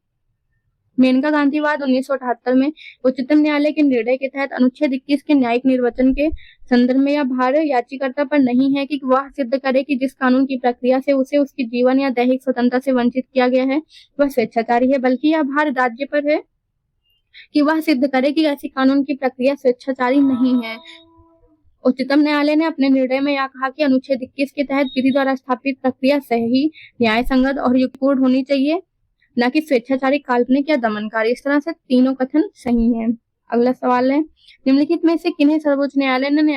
मेनका गांधीवाद 1978 में उच्चतम न्यायालय के निर्णय के तहत अनुच्छेद 21 के न्यायिक निर्वचन के संदर्भ में यह भार याचिकाकर्ता पर नहीं है कि वह सिद्ध करे कि जिस कानून की प्रक्रिया से उसे उसकी जीवन या दैहिक स्वतंत्रता से वंचित किया गया है वह स्वेच्छाचारी है, बल्कि यह भार राज्य पर है कि वह सिद्ध करे कि ऐसी कानून की प्रक्रिया स्वेच्छाचारी नहीं है। उच्चतम न्यायालय ने अपने निर्णय में यह कहा कि अनुच्छेद 21 के तहत विधि द्वारा स्थापित प्रक्रिया सही, न्याय संगत और युक्तिपूर्ण होनी चाहिए, न कि स्वेच्छाचारी, काल्पनिक या दमनकारी। इस तरह से तीनों कथन सही हैं। अगला सवाल है, निम्नलिखित में से किन्हें सर्वोच्च न्यायालय ने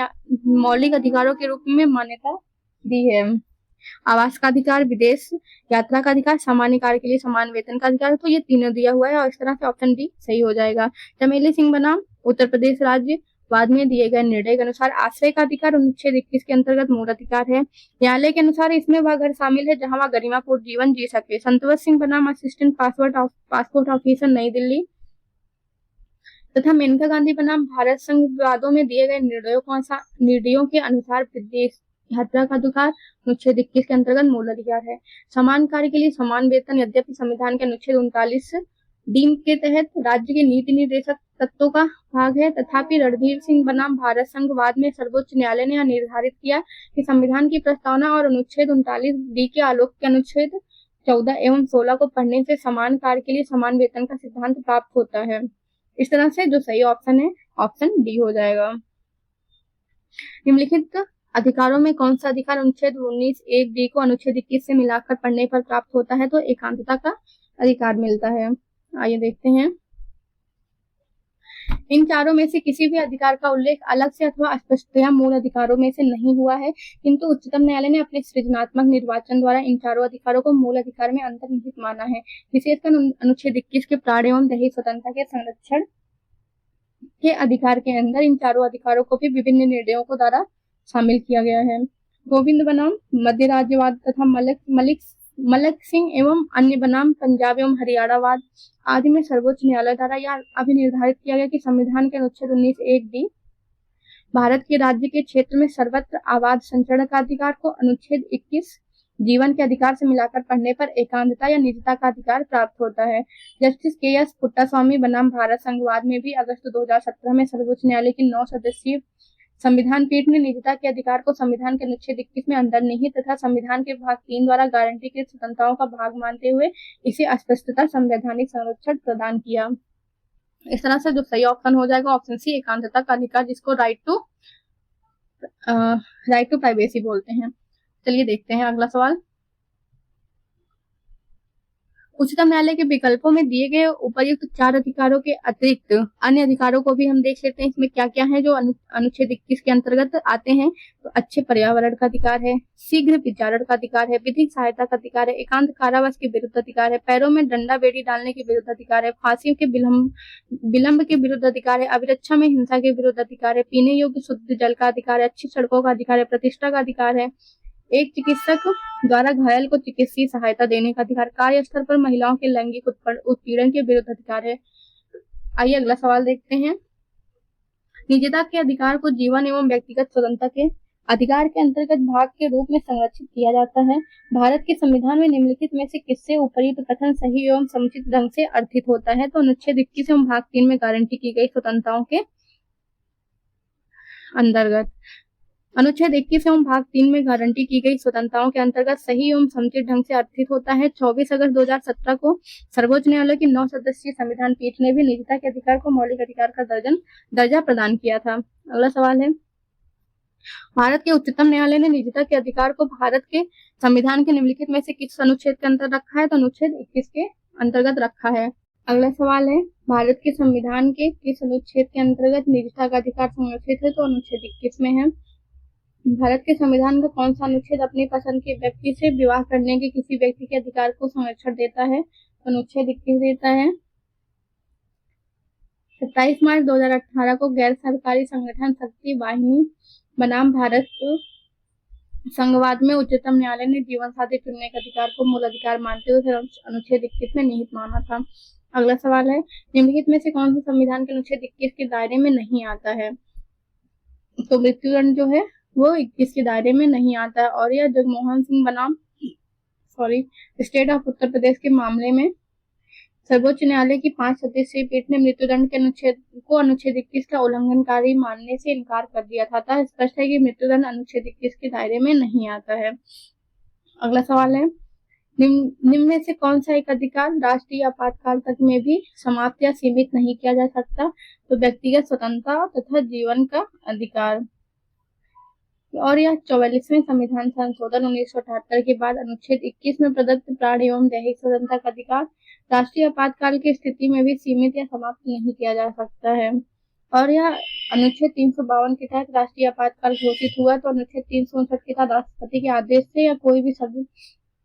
मौलिक अधिकारों के रूप में मान्यता दी है? आवास का अधिकार, विदेश यात्रा का अधिकार, सामान्य कार्य के लिए समान वेतन का अधिकार। तो ये तीनों दिया हुआ है और इस तरह से ऑप्शन डी सही हो जाएगा। चमेली सिंह बनाम उत्तर प्रदेश राज्य बाद में दिए गए निर्णय के अनुसार आश्रय का अधिकार अनुच्छेद 21 के अंतर्गत मूल अधिकार है। न्यायालय के अनुसार इसमें वह घर शामिल है जहां वह गरिमापूर्ण जीवन जी सके। संतवत सिंह बनाम असिस्टेंट पासपोर्ट ऑफिसर नई दिल्ली तथा मेनका गांधी बनाम भारत संघ विवादों में दिए गए निर्णयों के अनुसार विदेश यात्रा का अधिकार अनुच्छेद 21 के अंतर्गत मूल अधिकार है। समान कार्य के लिए समान वेतन यद्यपि संविधान के अनुच्छेद 39 डी के तहत राज्य के नीति निर्देशक तत्वों का भाग है। तथापि रणधीर सिंह बनाम भारत संघ वाद में सर्वोच्च न्यायालय ने यह निर्धारित किया कि संविधान की प्रस्तावना और अनुच्छेद 39 डी के आलोक के अनुच्छेद 14 एवं 16 को पढ़ने से समान कार्य के लिए समान वेतन का सिद्धांत प्राप्त होता है। इस तरह से जो सही ऑप्शन है ऑप्शन डी हो जाएगा। निम्नलिखित अधिकारों में कौन सा अधिकार अनुच्छेद 19(1) डी को अनुच्छेद 21 से मिलाकर पढ़ने पर प्राप्त होता है? तो एकांतता का अधिकार मिलता है। आइए देखते हैं, इन चारों में से किसी भी अधिकार का उल्लेख अलग से अथवा स्पष्टतया मूल अधिकारों में से नहीं हुआ है, किंतु उच्चतम न्यायालय ने अपने सृजनात्मक निर्वाचन द्वारा इन चारों अधिकारों को मूल अधिकार में अंतर्निहित माना है। विशेषकर अनुच्छेद 21 के प्राण एवं दैहिक स्वतंत्रता के संरक्षण के अधिकार के अंदर इन चारों अधिकारों को भी विभिन्न निर्णयों को द्वारा शामिल किया गया है। गोविंद बनाम मध्य राज्यवाद तथा मलक सिंह एवं अन्य बनाम पंजाब एवं हरियाणावाद आदि में सर्वोच्च न्यायालय द्वारा यह अभी निर्धारित किया गया कि संविधान के अनुच्छेद 19(1) डी भारत के राज्य के क्षेत्र में सर्वत्र आबाद संचरण का अधिकार को अनुच्छेद 21 जीवन के अधिकार से मिलाकर पढ़ने पर एकांतता या निजता का अधिकार प्राप्त होता है। Justice KS. पुट्टास्वामी बनाम भारत संघवाद में भी अगस्त 2017 में सर्वोच्च न्यायालय की 9 सदस्यीय संविधान पीठ ने निजता के अधिकार को संविधान के अनुच्छेद 21 में अंतर्निहित तथा संविधान के भाग 3 द्वारा गारंटी की स्वतंत्रताओं का भाग मानते हुए इसे अस्पष्टता संवैधानिक संरक्षण प्रदान किया। इस तरह से जो सही ऑप्शन हो जाएगा ऑप्शन सी, एकांतता का अधिकार, जिसको राइट टू प्राइवेसी बोलते हैं। चलिए देखते हैं अगला सवाल। उच्चतम न्यायालय के विकल्पों में दिए गए उपर्युक्त 4 अधिकारों के अतिरिक्त अन्य अधिकारों को भी हम देख लेते हैं। इसमें क्या क्या है जो अनुच्छेद 21 के अंतर्गत आते हैं। तो अच्छे पर्यावरण का अधिकार है, शीघ्र विचारण का अधिकार है, विधिक सहायता का अधिकार है, एकांत कारावास के विरुद्ध अधिकार है, पैरों में डंडा बेड़ी डालने के विरुद्ध अधिकार है, फांसी के विलंब के विरुद्ध अधिकार है, अभिरक्षा में हिंसा के विरुद्ध अधिकार है, पीने योग्य शुद्ध जल का अधिकार है, अच्छी सड़कों का अधिकार है, प्रतिष्ठा का अधिकार है, एक चिकित्सक द्वारा घायल को चिकित्सीय सहायता देने का अधिकार, कार्यस्थल पर महिलाओं के लैंगिक उत्पीड़न के विरुद्ध अधिकार है। आइए अगला सवाल देखते हैं। निजता के अधिकार को जीवन एवं व्यक्तिगत स्वतंत्रता के अधिकार के अंतर्गत भाग के रूप में संरक्षित किया जाता है। भारत के संविधान में निम्नलिखित में से किससे उपर्युक्त कथन सही एवं समुचित ढंग से अर्थित होता है। तो अनुच्छेद 21 एवं भाग 3 में गारंटी की गई स्वतंत्रताओं के अंतर्गत, अनुच्छेद 21 एवं भाग 3 में गारंटी की गई स्वतंत्रताओं के अंतर्गत सही एवं समुचित ढंग से अर्थित होता है। 24 अगस्त 2017 को सर्वोच्च न्यायालय की 9 सदस्यीय संविधान पीठ ने भी निजता के अधिकार को मौलिक अधिकार का दर्जा प्रदान किया था। अगला सवाल है, भारत के उच्चतम न्यायालय ने निजता के अधिकार को भारत के संविधान के निम्नलिखित में से किस अनुच्छेद के अंतर्गत रखा है। तो अनुच्छेद 21 के अंतर्गत रखा है। अगला सवाल है, भारत के संविधान के किस अनुच्छेद के अंतर्गत निजता का अधिकार संरक्षित है। तो अनुच्छेद 21 में है। भारत के संविधान का कौन सा अनुच्छेद अपनी पसंद के व्यक्ति से विवाह करने के किसी व्यक्ति के अधिकार को संरक्षण देता है। अनुच्छेद 21 देता है। 27 मार्च 2018 को गैर सरकारी संगठन शक्ति वाहिनी बनाम भारत संघवाद में उच्चतम न्यायालय ने जीवन साथी चुनने के अधिकार को मूल अधिकार मानते हुए अनुच्छेद 21 में निहित माना था। अगला सवाल है, निम्नलिखित में से कौन सा संविधान के अनुच्छेद 21 के दायरे में नहीं आता है। तो मृत्युदंड जो है वो 21 के दायरे में नहीं आता है। और यह जगमोहन सिंह बनाम स्टेट ऑफ उत्तर प्रदेश के मामले में सर्वोच्च न्यायालय की 5 सदस्यीय पीठ ने मृत्युदंड के अनुच्छेद 21 का उल्लंघनकारी मानने से इनकार कर दिया था। अतः स्पष्ट है कि मृत्युदंड अनुच्छेद 21 के दायरे में नहीं आता है। अगला सवाल है, निम्न में से कौन सा एक अधिकार राष्ट्रीय आपातकाल तक में भी समाप्त या सीमित नहीं किया जा सकता। तो व्यक्तिगत स्वतंत्रता तथा जीवन का अधिकार। और यह 44वें संविधान संशोधन 1978 के बाद अनुच्छेद 21 में प्रदत्त प्राण एवं दैहिक स्वतंत्रता का अधिकार राष्ट्रीय आपातकाल की स्थिति में भी सीमित या समाप्त नहीं किया जा सकता है। और यह अनुच्छेद 352 के तहत राष्ट्रीय आपातकाल घोषित हुआ। तो अनुच्छेद 359 के तहत राष्ट्रपति के आदेश से या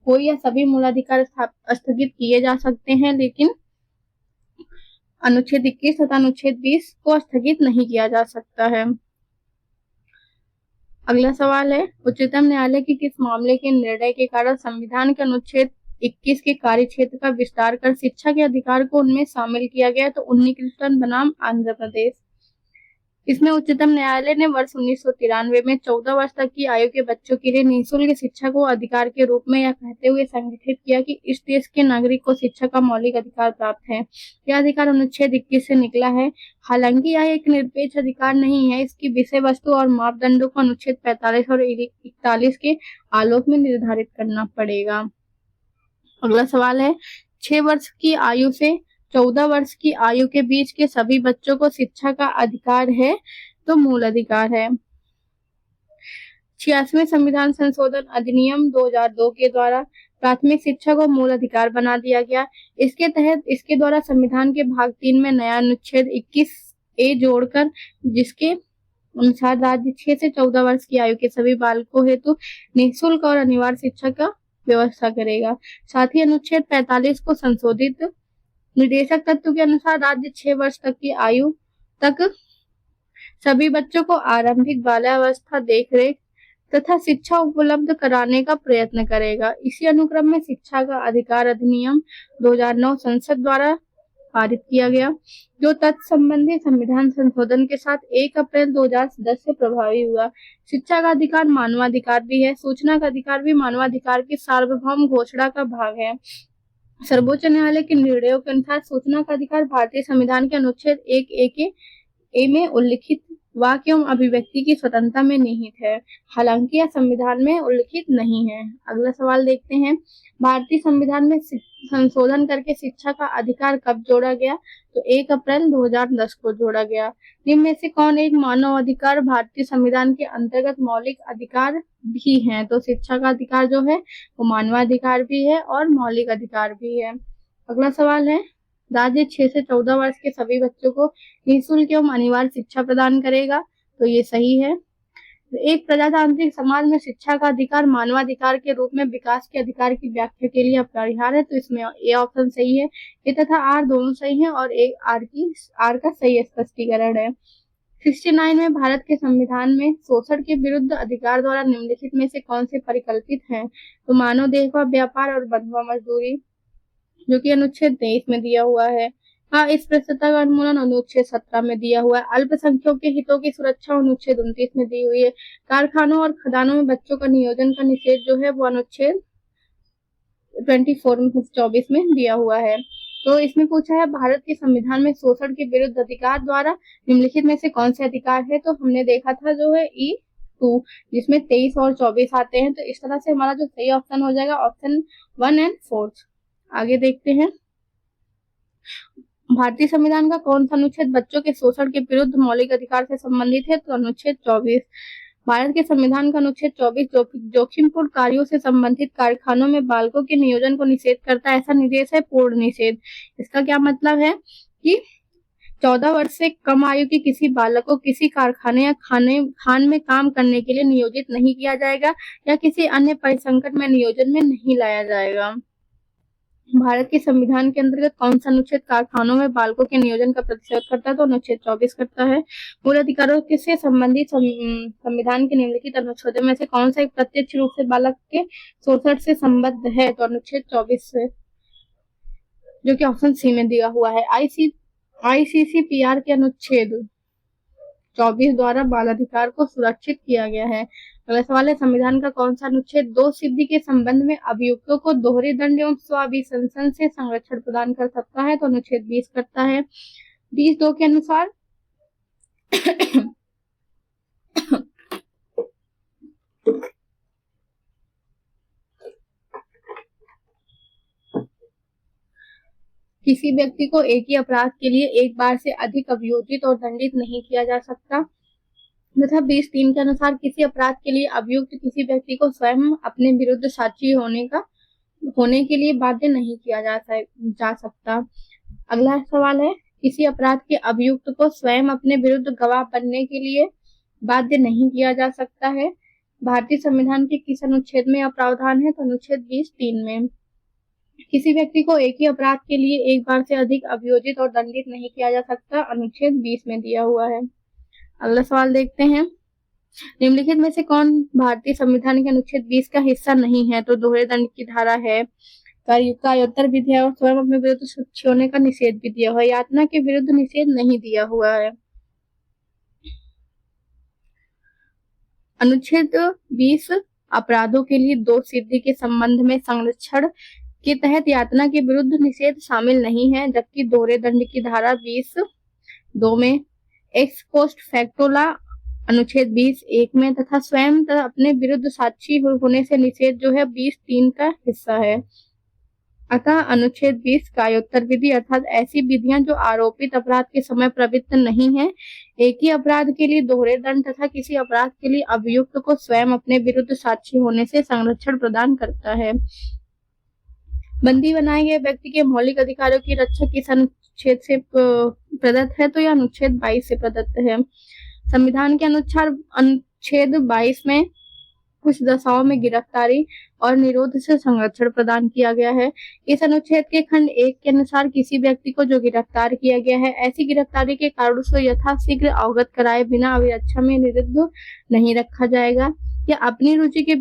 कोई या सभी मूलाधिकार स्थगित किए जा सकते हैं, लेकिन अनुच्छेद 21 तथा अनुच्छेद 20 को स्थगित नहीं किया जा सकता है। अगला सवाल है, उच्चतम न्यायालय के किस मामले के निर्णय के कारण संविधान के अनुच्छेद 21 के कार्य क्षेत्र का विस्तार कर शिक्षा के अधिकार को उनमें शामिल किया गया। तो उन्नीकृष्णन बनाम आंध्र प्रदेश। इसमें उच्चतम न्यायालय ने वर्ष 1993 में 14 वर्ष तक की आयु के बच्चों के लिए निःशुल्क शिक्षा को अधिकार के रूप में यह कहते हुए संगठित किया कि इस देश के नागरिक को शिक्षा का मौलिक अधिकार प्राप्त है। यह अधिकार अनुच्छेद 21 से निकला है। हालांकि यह एक निरपेक्ष अधिकार नहीं है। इसकी विषय वस्तु और मापदंडों को अनुच्छेद 45 और 41 के आलोक में निर्धारित करना पड़ेगा। अगला सवाल है, 6 वर्ष की आयु से 14 वर्ष की आयु के बीच के सभी बच्चों को शिक्षा का अधिकार है। तो मूल अधिकार है। 86वें संविधान संशोधन अधिनियम 2002 के द्वारा प्राथमिक शिक्षा को मूल अधिकार बना दिया गया। इसके तहत इसके द्वारा संविधान के भाग 3 में नया अनुच्छेद 21A जोड़कर, जिसके अनुसार राज्य 6 से 14 वर्ष की आयु के सभी बालकों हेतु निःशुल्क और अनिवार्य शिक्षा का व्यवस्था करेगा। साथ ही अनुच्छेद 45 को संशोधित निर्देशक तत्व के अनुसार राज्य 6 वर्ष तक की आयु तक सभी बच्चों को आरंभिक बाल्यावस्था देखरेख तथा शिक्षा उपलब्ध कराने का प्रयत्न करेगा। इसी अनुक्रम में शिक्षा का अधिकार अधिनियम 2009 संसद द्वारा पारित किया गया, जो तत्संबंधी संविधान संशोधन के साथ 1 अप्रैल 2010 से प्रभावी हुआ। शिक्षा का अधिकार मानवाधिकार भी है। सूचना का अधिकार भी मानवाधिकार की सार्वभौम घोषणा का भाग है। सर्वोच्च न्यायालय के निर्णयों के अनुसार सूचना का अधिकार भारतीय संविधान के अनुच्छेद 1 के ए में उल्लिखित वाक्य एवं अभिव्यक्ति की स्वतंत्रता में निहित है, हालांकि यह संविधान में उल्लिखित नहीं है। अगला सवाल देखते हैं, भारतीय संविधान में संशोधन करके शिक्षा का अधिकार कब जोड़ा गया? तो 1 अप्रैल 2010 को जोड़ा गया। निम्न में से कौन एक मानव अधिकार भारतीय संविधान के अंतर्गत मौलिक अधिकार भी है? तो शिक्षा का अधिकार जो है वो मानवाधिकार भी है और मौलिक अधिकार भी है। अगला सवाल है, राज्य 6 से 14 वर्ष के सभी बच्चों को निःशुल्क एवं अनिवार्य शिक्षा प्रदान करेगा। तो ये सही है। एक प्रजातांत्रिक समाज में शिक्षा का अधिकार मानवाधिकार के रूप में विकास के अधिकार की व्याख्या के लिए अपरिहार्य है। तो इसमें ए ऑप्शन सही है। ए तथा आर दोनों सही है और एक आर का सही स्पष्टीकरण है। 69 में भारत के संविधान में शोषण के विरुद्ध अधिकार द्वारा निम्नलिखित में से कौन से परिकल्पित हैं? तो मानव देह का व्यापार और बंधुआ मजदूरी, जो कि अनुच्छेद 23 में दिया हुआ है। हाँ, इस प्रस्तुता का उन्मूलन अनुच्छेद 17 में दिया हुआ है। अल्पसंख्यकों के हितों की सुरक्षा अनुच्छेद 29 में दी हुई है। कारखानों और खदानों में बच्चों का नियोजन का निषेध जो है वो अनुच्छेद 24 में दिया हुआ है। तो इसमें पूछा है भारत के संविधान में शोषण के विरुद्ध अधिकार द्वारा निम्नलिखित में से कौन से अधिकार है? तो हमने देखा था जो है E2, जिसमें 23 और 24 आते हैं। तो इस तरह से हमारा जो सही ऑप्शन हो जाएगा ऑप्शन 1 और 4। आगे देखते हैं, भारतीय संविधान का कौन सा अनुच्छेद बच्चों के शोषण के विरुद्ध मौलिक अधिकार से संबंधित है? तो अनुच्छेद 24। भारत के संविधान का अनुच्छेद 24 जोखिमपूर्ण कार्यों से संबंधित कारखानों में बालकों के नियोजन को निषेध करता है। ऐसा निर्देश है पूर्ण निषेध। इसका क्या मतलब है कि 14 वर्ष से कम आयु के किसी बालक को किसी कारखाने या खान में काम करने के लिए नियोजित नहीं किया जाएगा या किसी अन्य परिसंकट में नियोजन में नहीं लाया जाएगा। भारत के संविधान के अंतर्गत कौन सा अनुच्छेद कारखानों में बालकों के नियोजन का प्रतिषेध करता है? तो अनुच्छेद 24 करता है। मूल अधिकारों से संबंधित संविधान के निम्नलिखित अनुच्छेदों में से कौन सा एक प्रत्यक्ष रूप से बालक के शोषण से संबद्ध है? तो अनुच्छेद 24 से, जो कि ऑप्शन सी में दिया हुआ है। ICCPR के अनुच्छेद 24 द्वारा बाल अधिकार को सुरक्षित किया गया है। अगला सवाल है, संविधान का कौन सा अनुच्छेद दोष सिद्धि के संबंध में अभियुक्तों को दोहरे दंड एवं स्वाभिसंसन से संरक्षण प्रदान कर सकता है? तो अनुच्छेद 20 करता है। 20(2) के अनुसार किसी व्यक्ति को एक ही अपराध के लिए एक बार से अधिक अभियोजित और दंडित नहीं किया जा सकता तथा 20(3) के अनुसार किसी अपराध के लिए अभियुक्त किसी व्यक्ति को स्वयं अपने विरुद्ध साक्षी होने के लिए बाध्य नहीं किया जा सकता। अगला सवाल है, किसी अपराध के अभियुक्त को स्वयं अपने विरुद्ध गवाह बनने के लिए बाध्य नहीं किया जा सकता है। भारतीय संविधान के किस अनुच्छेद में यह प्रावधान है? तो अनुच्छेद 20(3) में। किसी व्यक्ति को एक ही अपराध के लिए एक बार से अधिक अभियोजित और दंडित नहीं किया जा सकता, अनुच्छेद 20 में दिया हुआ है। अगला सवाल देखते हैं, निम्नलिखित में से कौन भारतीय संविधान के अनुच्छेद 20 का हिस्सा नहीं है? तो दोहरे दंड की धारा है, कायोत्तर विधि है और स्वयं अपने विरुद्ध साक्षी होने का निषेध भी दिया हुआ है। यातना के विरुद्ध निषेध नहीं दिया हुआ है। अनुच्छेद 20 अपराधों के लिए दोष सिद्धि के संबंध में संरक्षण के तहत यातना के विरुद्ध निषेध शामिल नहीं है, जबकि दोहरे दंड की धारा 20(2) में एक्स पोस्ट फैक्टो लॉ अनुच्छेद 20(1) में तथा स्वयं अपने विरुद्ध साक्षी होने से निषेध जो है 20(3) का हिस्सा है। अतः अनुच्छेद 20 कायोत्तर विधि अर्थात ऐसी विधियां जो आरोपित अपराध के समय प्रवृत्त नहीं है, एक ही अपराध के लिए दोहरे दंड तथा किसी अपराध के लिए अभियुक्त को स्वयं अपने विरुद्ध साक्षी होने से संरक्षण प्रदान करता है। बंदी बनाए गए व्यक्ति के मौलिक अधिकारों की रक्षा किस अनुच्छेद से प्रदत्त है? तो यह अनुच्छेद 22 से प्रदत्त है। संविधान के अनुसार अनुच्छेद 22 में कुछ दशाओं में गिरफ्तारी और निरोध से संरक्षण प्रदान किया गया है। इस अनुच्छेद के खंड 1 के अनुसार किसी व्यक्ति को जो गिरफ्तार किया गया है, ऐसी गिरफ्तारी के कारण उसको यथाशीघ्र अवगत कराए बिना अभिरक्षा में निरुद्ध नहीं रखा जाएगा या अपनी रुचि के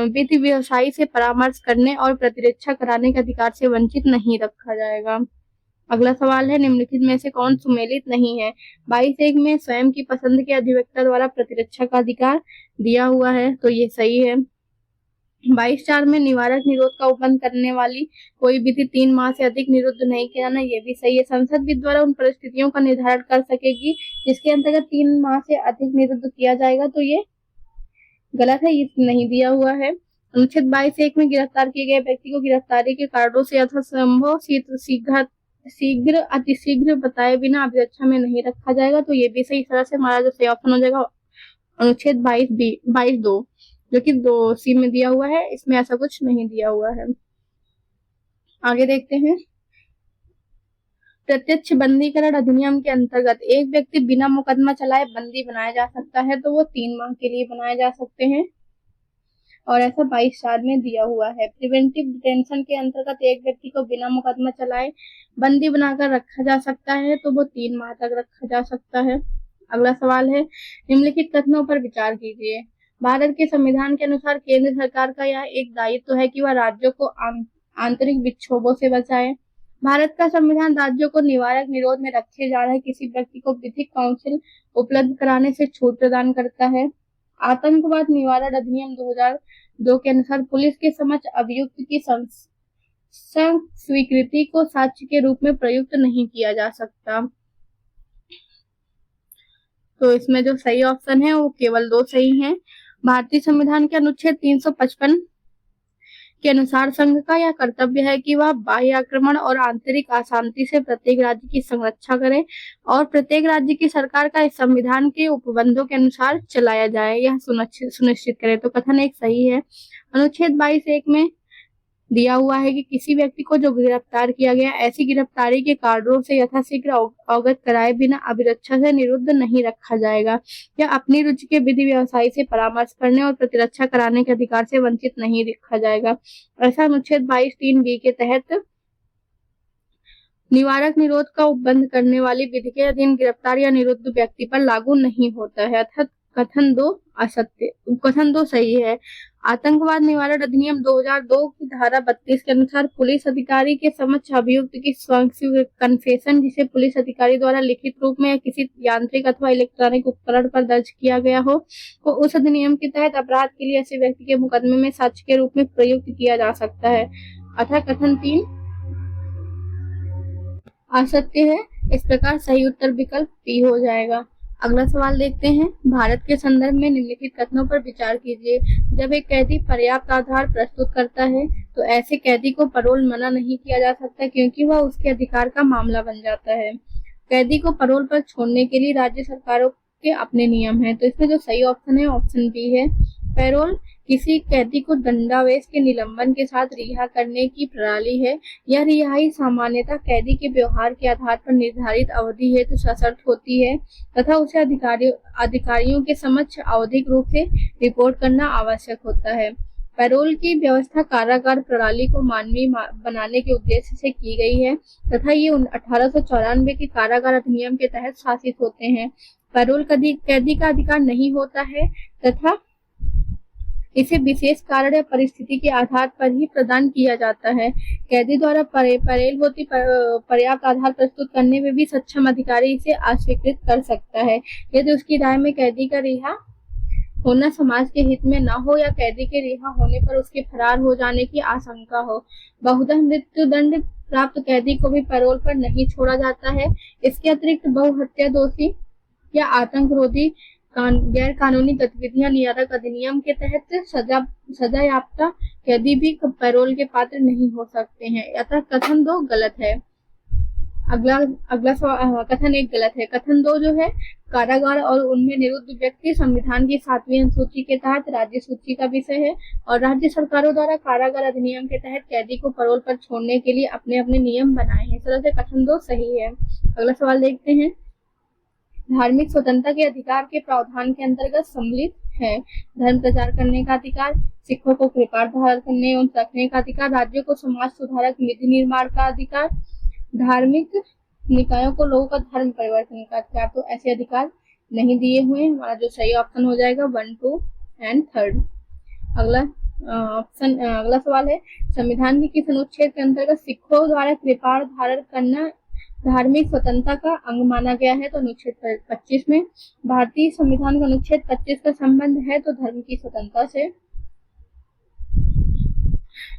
विधि व्यवसायी से परामर्श करने और प्रतिरक्षा कराने के अधिकार से वंचित नहीं रखा जाएगा। अगला सवाल है, निम्नलिखित में से कौन सुमेलित नहीं है? 22(1) में स्वयं की पसंद के अधिवक्ता द्वारा प्रतिरक्षा का अधिकार दिया हुआ है, तो ये सही है। 22(4) में निवारक निरोध का उल्लंघन करने वाली कोई विधि 3 माह से अधिक निरुद्ध नहीं किया जाना, ये भी सही है। संसद विधि द्वारा उन परिस्थितियों का निर्धारण कर सकेगी जिसके अंतर्गत 3 माह से अधिक निरुद्ध किया जाएगा, तो ये गलत है, ये नहीं दिया हुआ है। अनुच्छेद 22(1) में गिरफ्तार किए गए व्यक्ति को गिरफ्तारी के कारणों से यथासंभव शीघ्र अतिशीघ्र बताए बिना अभिरक्षा में नहीं रखा जाएगा, तो ये भी सही तरह से हमारा जो सही ऑप्शन हो जाएगा अनुच्छेद 22(2) जो कि 2C में दिया हुआ है, इसमें ऐसा कुछ नहीं दिया हुआ है। आगे देखते हैं, प्रत्यक्ष बंदीकरण अधिनियम के अंतर्गत एक व्यक्ति बिना मुकदमा चलाए बंदी बनाया जा सकता है, तो वो 3 माह के लिए बनाए जा सकते हैं और ऐसा 22(4) में दिया हुआ है। प्रिवेंटिव डिटेंशन के अंतर्गत एक व्यक्ति को बिना मुकदमा चलाए बंदी बनाकर रखा जा सकता है, तो वो 3 माह तक रखा जा सकता है। अगला सवाल है, निम्नलिखित कथनों पर विचार कीजिए। भारत के संविधान के अनुसार केंद्र सरकार का यह एक दायित्व है कि वह राज्यों को आंतरिक विक्षोभों से बचाए। भारत का संविधान राज्यों को निवारक निरोध में रखे जा रहे किसी व्यक्ति को विधिक काउंसिल उपलब्ध कराने से छूट प्रदान करता है। आतंकवाद निवारण अधिनियम 2002 के अनुसार पुलिस के समक्ष अभियुक्त की स्वीकृति को साक्ष्य के रूप में प्रयुक्त नहीं किया जा सकता, तो इसमें जो सही ऑप्शन है वो केवल 2 सही हैं। भारतीय संविधान के अनुच्छेद 355 के अनुसार संघ का यह कर्तव्य है कि वह बाह्य आक्रमण और आंतरिक अशांति से प्रत्येक राज्य की संरक्षा करे और प्रत्येक राज्य की सरकार का इस संविधान के उपबंधों के अनुसार चलाया जाए, यह सुनिश्चित करे, तो कथन 1 सही है। अनुच्छेद 22(1) में दिया हुआ है कि किसी व्यक्ति को जो गिरफ्तार किया गया ऐसी गिरफ्तारी के कारणों से यथाशीघ्र अवगत कराए बिना अभिरक्षा से निरुद्ध नहीं रखा जाएगा या अपनी रुचि के विधि व्यवसायी से परामर्श करने और प्रतिरक्षा कराने के अधिकार से वंचित नहीं रखा जाएगा। ऐसा अनुच्छेद 22(3)(b) के तहत निवारक निरोध का उपबंध करने वाली विधि के अधीन गिरफ्तार या निरुद्ध व्यक्ति पर लागू नहीं होता है, अर्थात कथन 2 असत्य, कथन 2 सही है। आतंकवाद निवारण अधिनियम 2002 की धारा 32 के अनुसार पुलिस अधिकारी के समक्ष अभियुक्त की कन्फेशन जिसे पुलिस अधिकारी द्वारा लिखित रूप में या किसी यांत्रिक अथवा इलेक्ट्रॉनिक उपकरण पर दर्ज किया गया हो, तो उस अधिनियम के तहत अपराध के लिए ऐसे व्यक्ति के मुकदमे में साक्ष्य के रूप में प्रयुक्त किया जा सकता है, अतः कथन 3 असत्य है। इस प्रकार सही उत्तर विकल्प पी हो जाएगा। अगला सवाल देखते हैं, भारत के संदर्भ में निम्नलिखित कथनों पर विचार कीजिए। जब एक कैदी पर्याप्त आधार प्रस्तुत करता है तो ऐसे कैदी को पैरोल मना नहीं किया जा सकता क्योंकि वह उसके अधिकार का मामला बन जाता है। कैदी को पैरोल पर छोड़ने के लिए राज्य सरकारों के अपने नियम हैं, तो इसमें जो सही ऑप्शन है ऑप्शन बी है। पैरोल किसी कैदी को दंडावेश के निलंबन के साथ रिहा करने की प्रणाली है। यह रिहाई सामान्यतः कैदी के व्यवहार के आधार पर निर्धारित अवधि हेतु सशर्त होती है तथा उसे अधिकारियों के समक्ष आवधिक रूप से रिपोर्ट करना आवश्यक होता है। पैरोल की व्यवस्था कारागार प्रणाली को मानवीय बनाने के उद्देश्य से की गई है तथा ये 1894 के कारागार अधिनियम के तहत शासित होते हैं। पैरोल कैदी का अधिकार नहीं होता है तथा इसे विशेष कारण या परिस्थिति के आधार पर ही प्रदान किया जाता है। कैदी द्वारा पैरोल होती पर्याप्त आधार प्रस्तुत करने में भी सक्षम अधिकारी इसे अस्वीकृत कर सकता है यदि उसकी राय में कैदी का रिहा होना समाज के हित में न हो या कैदी के रिहा होने पर उसके फरार हो जाने की आशंका हो। बहुधा मृत्यु दंड प्राप्त कैदी को भी पैरोल पर नहीं छोड़ा जाता है। इसके अतिरिक्त बहुहत्या दोषी या आतंकरोधी गैर कानूनी गतिविधियां निवारक अधिनियम के तहत सजा याफ्ता कैदी भी पैरोल के पात्र नहीं हो सकते हैं, अतः कथन 2 गलत है। अगला कथन 1 गलत है। कथन 2 जो है, कारागार और उनमें निरुद्ध व्यक्ति संविधान की 7वीं अनुसूची के तहत राज्य सूची का विषय है और राज्य सरकारों द्वारा कारागार अधिनियम के तहत कैदी को पैरोल पर छोड़ने के लिए अपने अपने नियम बनाए हैं। इस तरह से कथन 2 सही है। अगला सवाल देखते हैं, धार्मिक स्वतंत्रता के अधिकार के प्रावधान के अंतर्गत सम्मिलित है धर्म प्रचार करने का अधिकार, सिखों को कृपाण धारण करने एवं रखने का अधिकार, राज्यों को समाज सुधारक विधि निर्माण का अधिकार, धार्मिक निकायों को लोगों का धर्म परिवर्तन का अधिकार, तो ऐसे अधिकार नहीं दिए हुए। हमारा जो सही ऑप्शन हो जाएगा 1, 2 एंड 3। अगला सवाल है, संविधान के किस अनुच्छेद के अंतर्गत सिखों द्वारा कृपाण धारण करना धार्मिक स्वतंत्रता का अंग माना गया है तो अनुच्छेद 25 में। भारतीय संविधान का अनुच्छेद 25 का संबंध है तो धर्म की स्वतंत्रता से।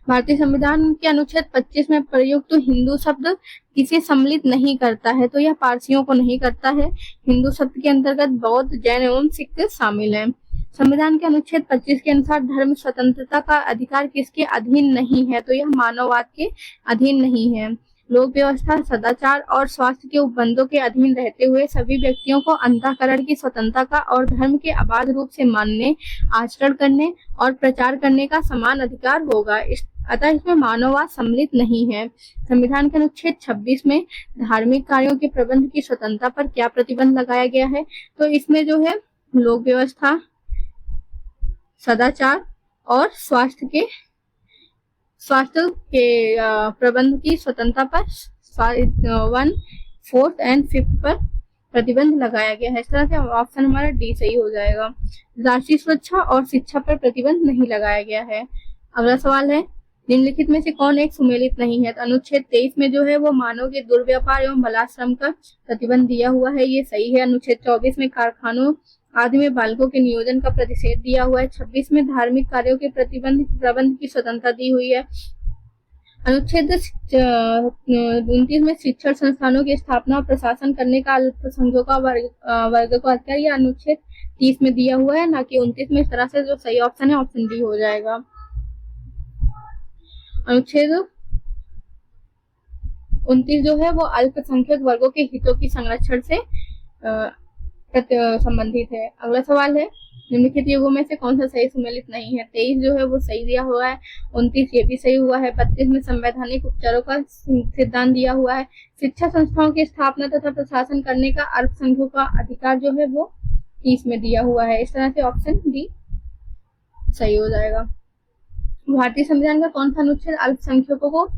भारतीय संविधान के अनुच्छेद 25 में प्रयुक्त तो हिंदू शब्द किसे सम्मिलित नहीं करता है तो यह पारसियों को नहीं करता है। हिंदू शब्द के अंतर्गत बौद्ध, जैन एवं सिख शामिल हैं। संविधान के अनुच्छेद 25 के अनुसार धर्म स्वतंत्रता का अधिकार किसके अधीन नहीं है तो यह मानववाद के अधीन नहीं है। लोक व्यवस्था, सदाचार और स्वास्थ्य के उपबंधों के अधीन रहते हुए सभी व्यक्तियों को अंतःकरण की स्वतंत्रता का और धर्म के अबाध रूप से मानने, आचरण करने और प्रचार करने का समान अधिकार होगा। अतः इसमें मानववाद सम्मिलित नहीं है। संविधान के अनुच्छेद 26 में धार्मिक कार्यों के प्रबंध की स्वतंत्रता पर क्या प्रतिबंध लगाया गया है तो इसमें जो है लोक व्यवस्था, सदाचार और स्वास्थ्य के प्रबंध की स्वतंत्रता पर 1, 4 एंड 5 पर प्रतिबंध लगाया गया है। इस तरह से ऑप्शन हमारा डी सही हो जाएगा। राष्ट्रीय सुरक्षा और शिक्षा पर प्रतिबंध नहीं लगाया गया है। अगला सवाल है निम्नलिखित में से कौन एक सुमेलित नहीं है तो अनुच्छेद 23 में जो है वो मानव के दुर्व्यापार एवं बलात्श्रम का प्रतिबंध दिया हुआ है, ये सही है। अनुच्छेद 24 में कारखानों आदि में बालकों के नियोजन का प्रतिषेध दिया हुआ है। 26 में धार्मिक कार्यों के प्रबंध की स्वतंत्रता दी हुई है। अनुच्छेद 29 में शिक्षण संस्थानों की स्थापना और प्रशासन करने का अल्पसंख्यकों का वर्ग को अधिकार, यह अनुच्छेद 30 में दिया हुआ है, ना कि 29 में। इस तरह से जो सही ऑप्शन है ऑप्शन डी हो जाएगा। अनुच्छेद 29 जो है वो अल्पसंख्यक वर्गों के हितों की संरक्षण से संबंधित है। अगला सवाल है निम्नलिखित युगों में से कौन सा सही सुमेलित नहीं है। 23 जो है वो सही दिया हुआ है, 29 ये भी सही हुआ है, 32 में संवैधानिक उपचारों का सिद्धांत दिया हुआ है, शिक्षा संस्थाओं की स्थापना तथा प्रशासन करने का अल्पसंख्यकों का अधिकार जो है वो 30 में दिया हुआ है। इस तरह से ऑप्शन डी सही हो जाएगा। भारतीय संविधान का कौन सा अनुच्छेद अल्पसंख्यकों को,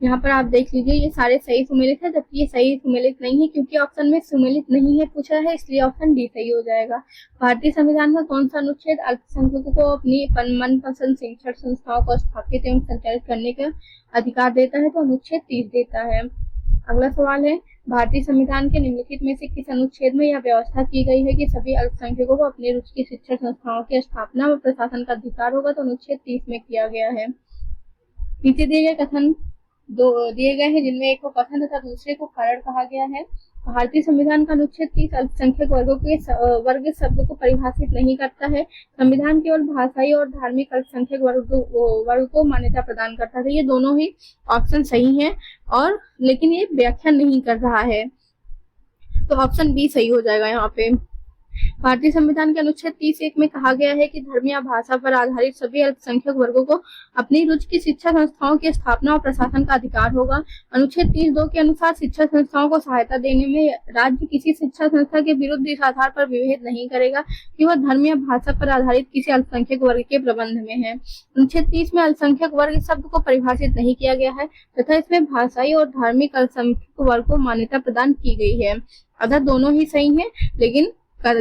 यहाँ पर आप देख लीजिए ये सारे सही सुमेलित है जबकि ये सही सुमेलित नहीं है क्योंकि ऑप्शन में सुमेलित नहीं है पूछा है, इसलिए ऑप्शन डी सही हो जाएगा। भारतीय संविधान का कौन सा अनुच्छेद अल्पसंख्यकों को अपनी मनपसंद शिक्षण संस्थाओं को स्थापित एवं संचालित करने का अधिकार देता है तो अनुच्छेद 30 देता है। अगला सवाल है भारतीय संविधान के निम्नलिखित में से किस अनुच्छेद में यह व्यवस्था की गई है कि सभी अल्पसंख्यकों को अपनी रुचि की शिक्षण संस्थाओं की स्थापना व प्रशासन का अधिकार होगा तो अनुच्छेद 30 में किया गया है। नीचे दिए गए कथन दो दिए गए हैं जिनमें एक को कथन तथा दूसरे को कारण कहा गया है। भारतीय संविधान का अनुच्छेद 30 अल्पसंख्यक वर्गों के वर्ग शब्द को परिभाषित नहीं करता है। संविधान केवल भाषाई और धार्मिक अल्पसंख्यक वर्ग को मान्यता प्रदान करता है। ये दोनों ही ऑप्शन सही हैं और लेकिन ये व्याख्या नहीं कर रहा है तो ऑप्शन बी सही हो जाएगा। यहाँ पे भारतीय संविधान के अनुच्छेद 30(1) में कहा गया है कि धर्म या भाषा पर आधारित सभी अल्पसंख्यक वर्गों को अपनी रुचि की शिक्षा संस्थाओं की स्थापना और प्रशासन का अधिकार होगा। अनुच्छेद 30(2) के अनुसार शिक्षा संस्थाओं को सहायता देने में राज्य किसी शिक्षा संस्था के विरुद्ध इस आधार पर विभेद नहीं करेगा कि वह धर्म या भाषा पर आधारित किसी अल्पसंख्यक वर्ग के प्रबंध में है। अनुच्छेद 30 में अल्पसंख्यक वर्ग शब्द को परिभाषित नहीं किया गया है तथा इसमें भाषाई और धार्मिक अल्पसंख्यक वर्ग को मान्यता प्रदान की गई है। अतः दोनों ही सही है लेकिन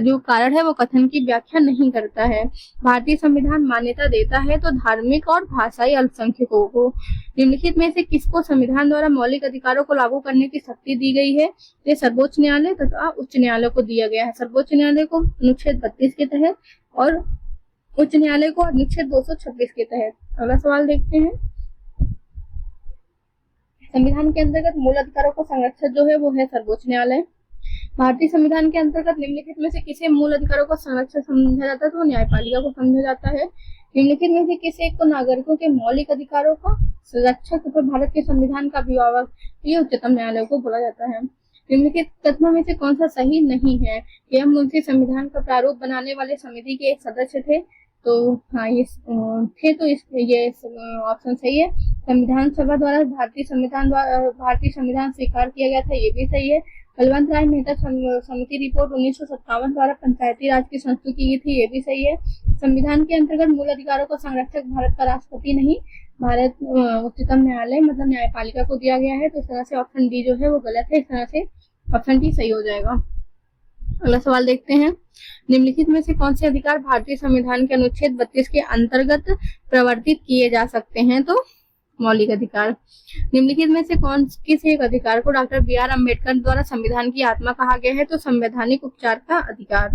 जो कारण है वो कथन की व्याख्या नहीं करता है। भारतीय संविधान मान्यता देता है तो धार्मिक और भाषाई अल्पसंख्यकों को। निम्नलिखित में से किसको संविधान द्वारा मौलिक अधिकारों को लागू करने की शक्ति दी गई है। ये सर्वोच्च न्यायालय तथा उच्च न्यायालय को दिया गया है। सर्वोच्च न्यायालय को अनुच्छेद 32 के तहत और उच्च न्यायालय को अनुच्छेद 226 के तहत। अगला सवाल देखते हैं। संविधान के अंतर्गत मूल अधिकारों को संरक्षक जो है वो है सर्वोच्च न्यायालय। भारतीय संविधान के अंतर्गत निम्नलिखित में से किसे मूल अधिकारों को संरक्षक समझा जाता है तो न्यायपालिका को समझा जाता है। निम्नलिखित में से किसी एक को नागरिकों के मौलिक अधिकारों का संरक्षक तथा भारत के संविधान का अभिभावक ये उच्चतम न्यायालय को बोला जाता है। निम्नलिखित कथनों में से कौन सा सही नहीं है। एम मुंशी संविधान का प्रारूप बनाने वाले समिति के एक सदस्य थे तो हाँ ये थे तो ये ऑप्शन सही है। संविधान सभा द्वारा भारतीय संविधान स्वीकार किया गया था, ये भी सही है। बलवंत राय मेहता समिति रिपोर्ट 1957 द्वारा पंचायती राज की संस्तुति की गई थी, ये भी सही है। संविधान के अंतर्गत मूल अधिकारों का संरक्षक भारत का राष्ट्रपति नहीं भारत उच्चतम न्यायालय मतलब न्यायपालिका को दिया गया है तो इस तरह से ऑप्शन डी जो है वो गलत है। इस तरह से ऑप्शन डी सही हो जाएगा। अगला सवाल देखते हैं। निम्नलिखित में से कौन से अधिकार भारतीय संविधान के अनुच्छेद 32 के अंतर्गत प्रवर्तित किए जा सकते हैं तो मौलिक अधिकार। निम्नलिखित में से किस एक अधिकार को डॉक्टर बी.आर. अम्बेडकर द्वारा संविधान की आत्मा कहा गया है? तो संवैधानिक उपचार का अधिकार,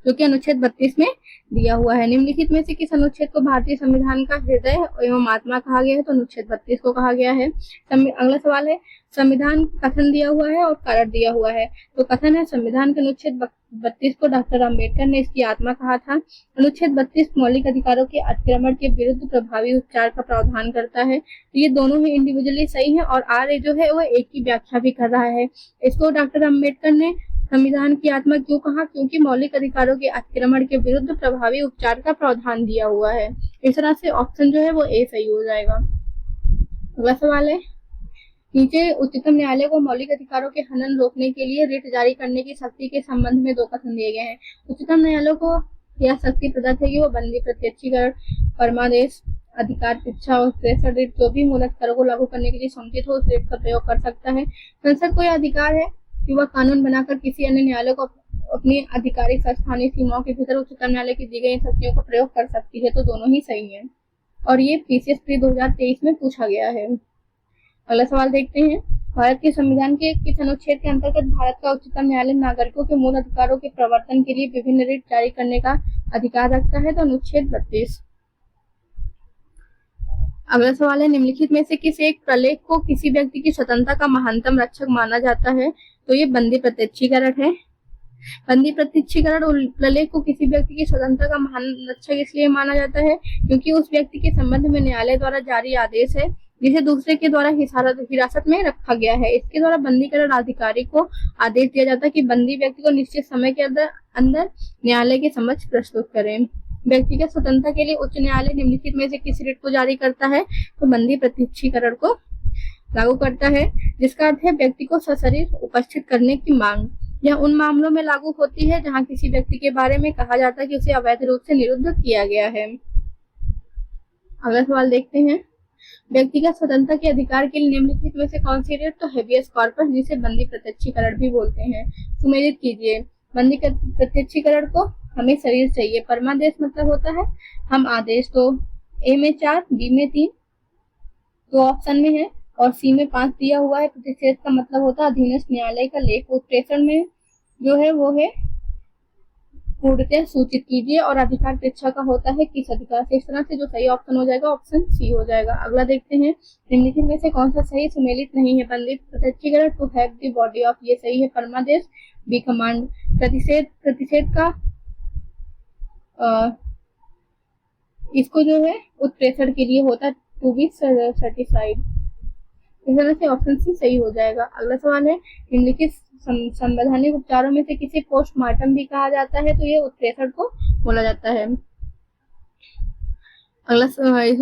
जो कि अनुच्छेद 32 में दिया हुआ है। निम्नलिखित में से किस अनुच्छेद को भारतीय संविधान का हृदय एवं आत्मा कहा गया है? तो अनुच्छेद 32 को कहा गया है। अगला सवाल है, संविधान कथन दिया हुआ है और कारण दिया हुआ है। तो कथन है, संविधान के अनुच्छेद 32 को डॉक्टर अम्बेडकर ने इसकी आत्मा कहा था। अनुच्छेद 32 मौलिक अधिकारों के अतिक्रमण के विरुद्ध प्रभावी उपचार का प्रावधान करता है। तो ये दोनों ही इंडिविजुअली सही है और आर जो है वो एक की व्याख्या भी कर रहा है। इसको डॉक्टर अम्बेडकर ने संविधान की आत्मा क्यों कहा? क्योंकि मौलिक अधिकारों के अतिक्रमण के विरुद्ध प्रभावी उपचार का प्रावधान दिया हुआ है। इस तरह से ऑप्शन जो है वो ए सही हो जाएगा। अगला सवाल है, नीचे उच्चतम न्यायालय को मौलिक अधिकारों के हनन रोकने के लिए रिट जारी करने की शक्ति के संबंध में दो कथन दिए गए हैं। उच्चतम न्यायालय को यह शक्ति प्रदत्त है कि वो बंदी, प्रत्यक्षीकरण, परमादेश, अधिकार, इच्छा और प्रेषण रिट जो भी मूल अधिकारों को लागू करने के लिए समुचित हो उस रिट का प्रयोग कर सकता है। संसद को यह अधिकार है कि वह कानून बनाकर किसी अन्य न्यायालय को अपनी आधिकारिक स्थानीय सीमाओं के भीतर उच्चतम न्यायालय की दी गई शक्तियों का प्रयोग कर सकती है। तो दोनों ही सही है और ये पीसीएस प्री 2023 में पूछा गया है। अगला सवाल देखते हैं, भारत के संविधान के किस अनुच्छेद के अंतर्गत भारत का उच्चतम न्यायालय नागरिकों के मूल अधिकारों के प्रवर्तन के लिए विभिन्न रिट जारी करने का अधिकार रखता है? तो अनुच्छेद 32। अगला सवाल है, निम्नलिखित में से किस एक प्रलेख को किसी व्यक्ति की स्वतंत्रता का महानतम रक्षक माना जाता है? तो ये बंदी प्रत्यक्षीकरण है। बंदी प्रत्यक्षीकरण प्रलेख को किसी व्यक्ति की स्वतंत्रता का महान रक्षक इसलिए माना जाता है क्योंकि उस व्यक्ति के संबंध में न्यायालय द्वारा जारी आदेश है जिसे दूसरे के द्वारा हिरासत में रखा गया है। इसके द्वारा बंदीकरण अधिकारी को आदेश दिया जाता है कि बंदी व्यक्ति को निश्चित समय के अंदर न्यायालय के समक्ष प्रस्तुत करें। व्यक्तिगत स्वतंत्रता के लिए उच्च न्यायालय निम्नलिखित में से किस रिट को जारी करता है? तो बंदी प्रत्यक्षीकरण को लागू करता है, जिसका अर्थ है व्यक्ति को सशरीर उपस्थित करने की मांग। यह उन मामलों में लागू होती है जहां किसी व्यक्ति के बारे में कहा जाता है कि उसे अवैध रूप से निरुद्ध किया गया है। अगला सवाल देखते हैं, व्यक्तिगत स्वतंत्रता के अधिकार के लिए निम्नलिखित में से कौन सी रिट? तो हेबियस कॉर्पस, जिसे बंदी प्रत्यक्षीकरण भी बोलते हैं। सुमेलित कीजिए। बंदी प्रत्यक्षीकरण को हमें शरीर चाहिए। परमादेश मतलब होता है हम आदेश। तो ए में 4, बी में 3, तो ऑप्शन में है और सी में 5 दिया हुआ है। प्रतिषेध का मतलब होता है अधीनस्थ न्यायालय का लेख। उत्प्रेषण में जो है वो है पूर्णतः सूचित कीजिए और अधिकार परीक्षा का होता है किस अधिकार से। इस तरह से जो सही ऑप्शन हो जाएगा ऑप्शन सी हो जाएगा। अगला देखते हैं, निम्नलिखित में से कौन सा सही सुमेलित नहीं है? बंदी प्रत्यक्षीकरण, to have the body of, ये सही है। परमादेश, बी कमांड। प्रतिषेध का इसको जो है उत्प्रेषण के लिए होता है टू बी सर्टिफाइड। इस तरह से ऑप्शन सी सही हो जाएगा। अगला सवाल है, निम्नलिखित संवैधानिक उपचारों में से किसी पोस्टमार्टम भी कहा जाता है? तो ये उत्प्रेषण को बोला जाता है। अगला,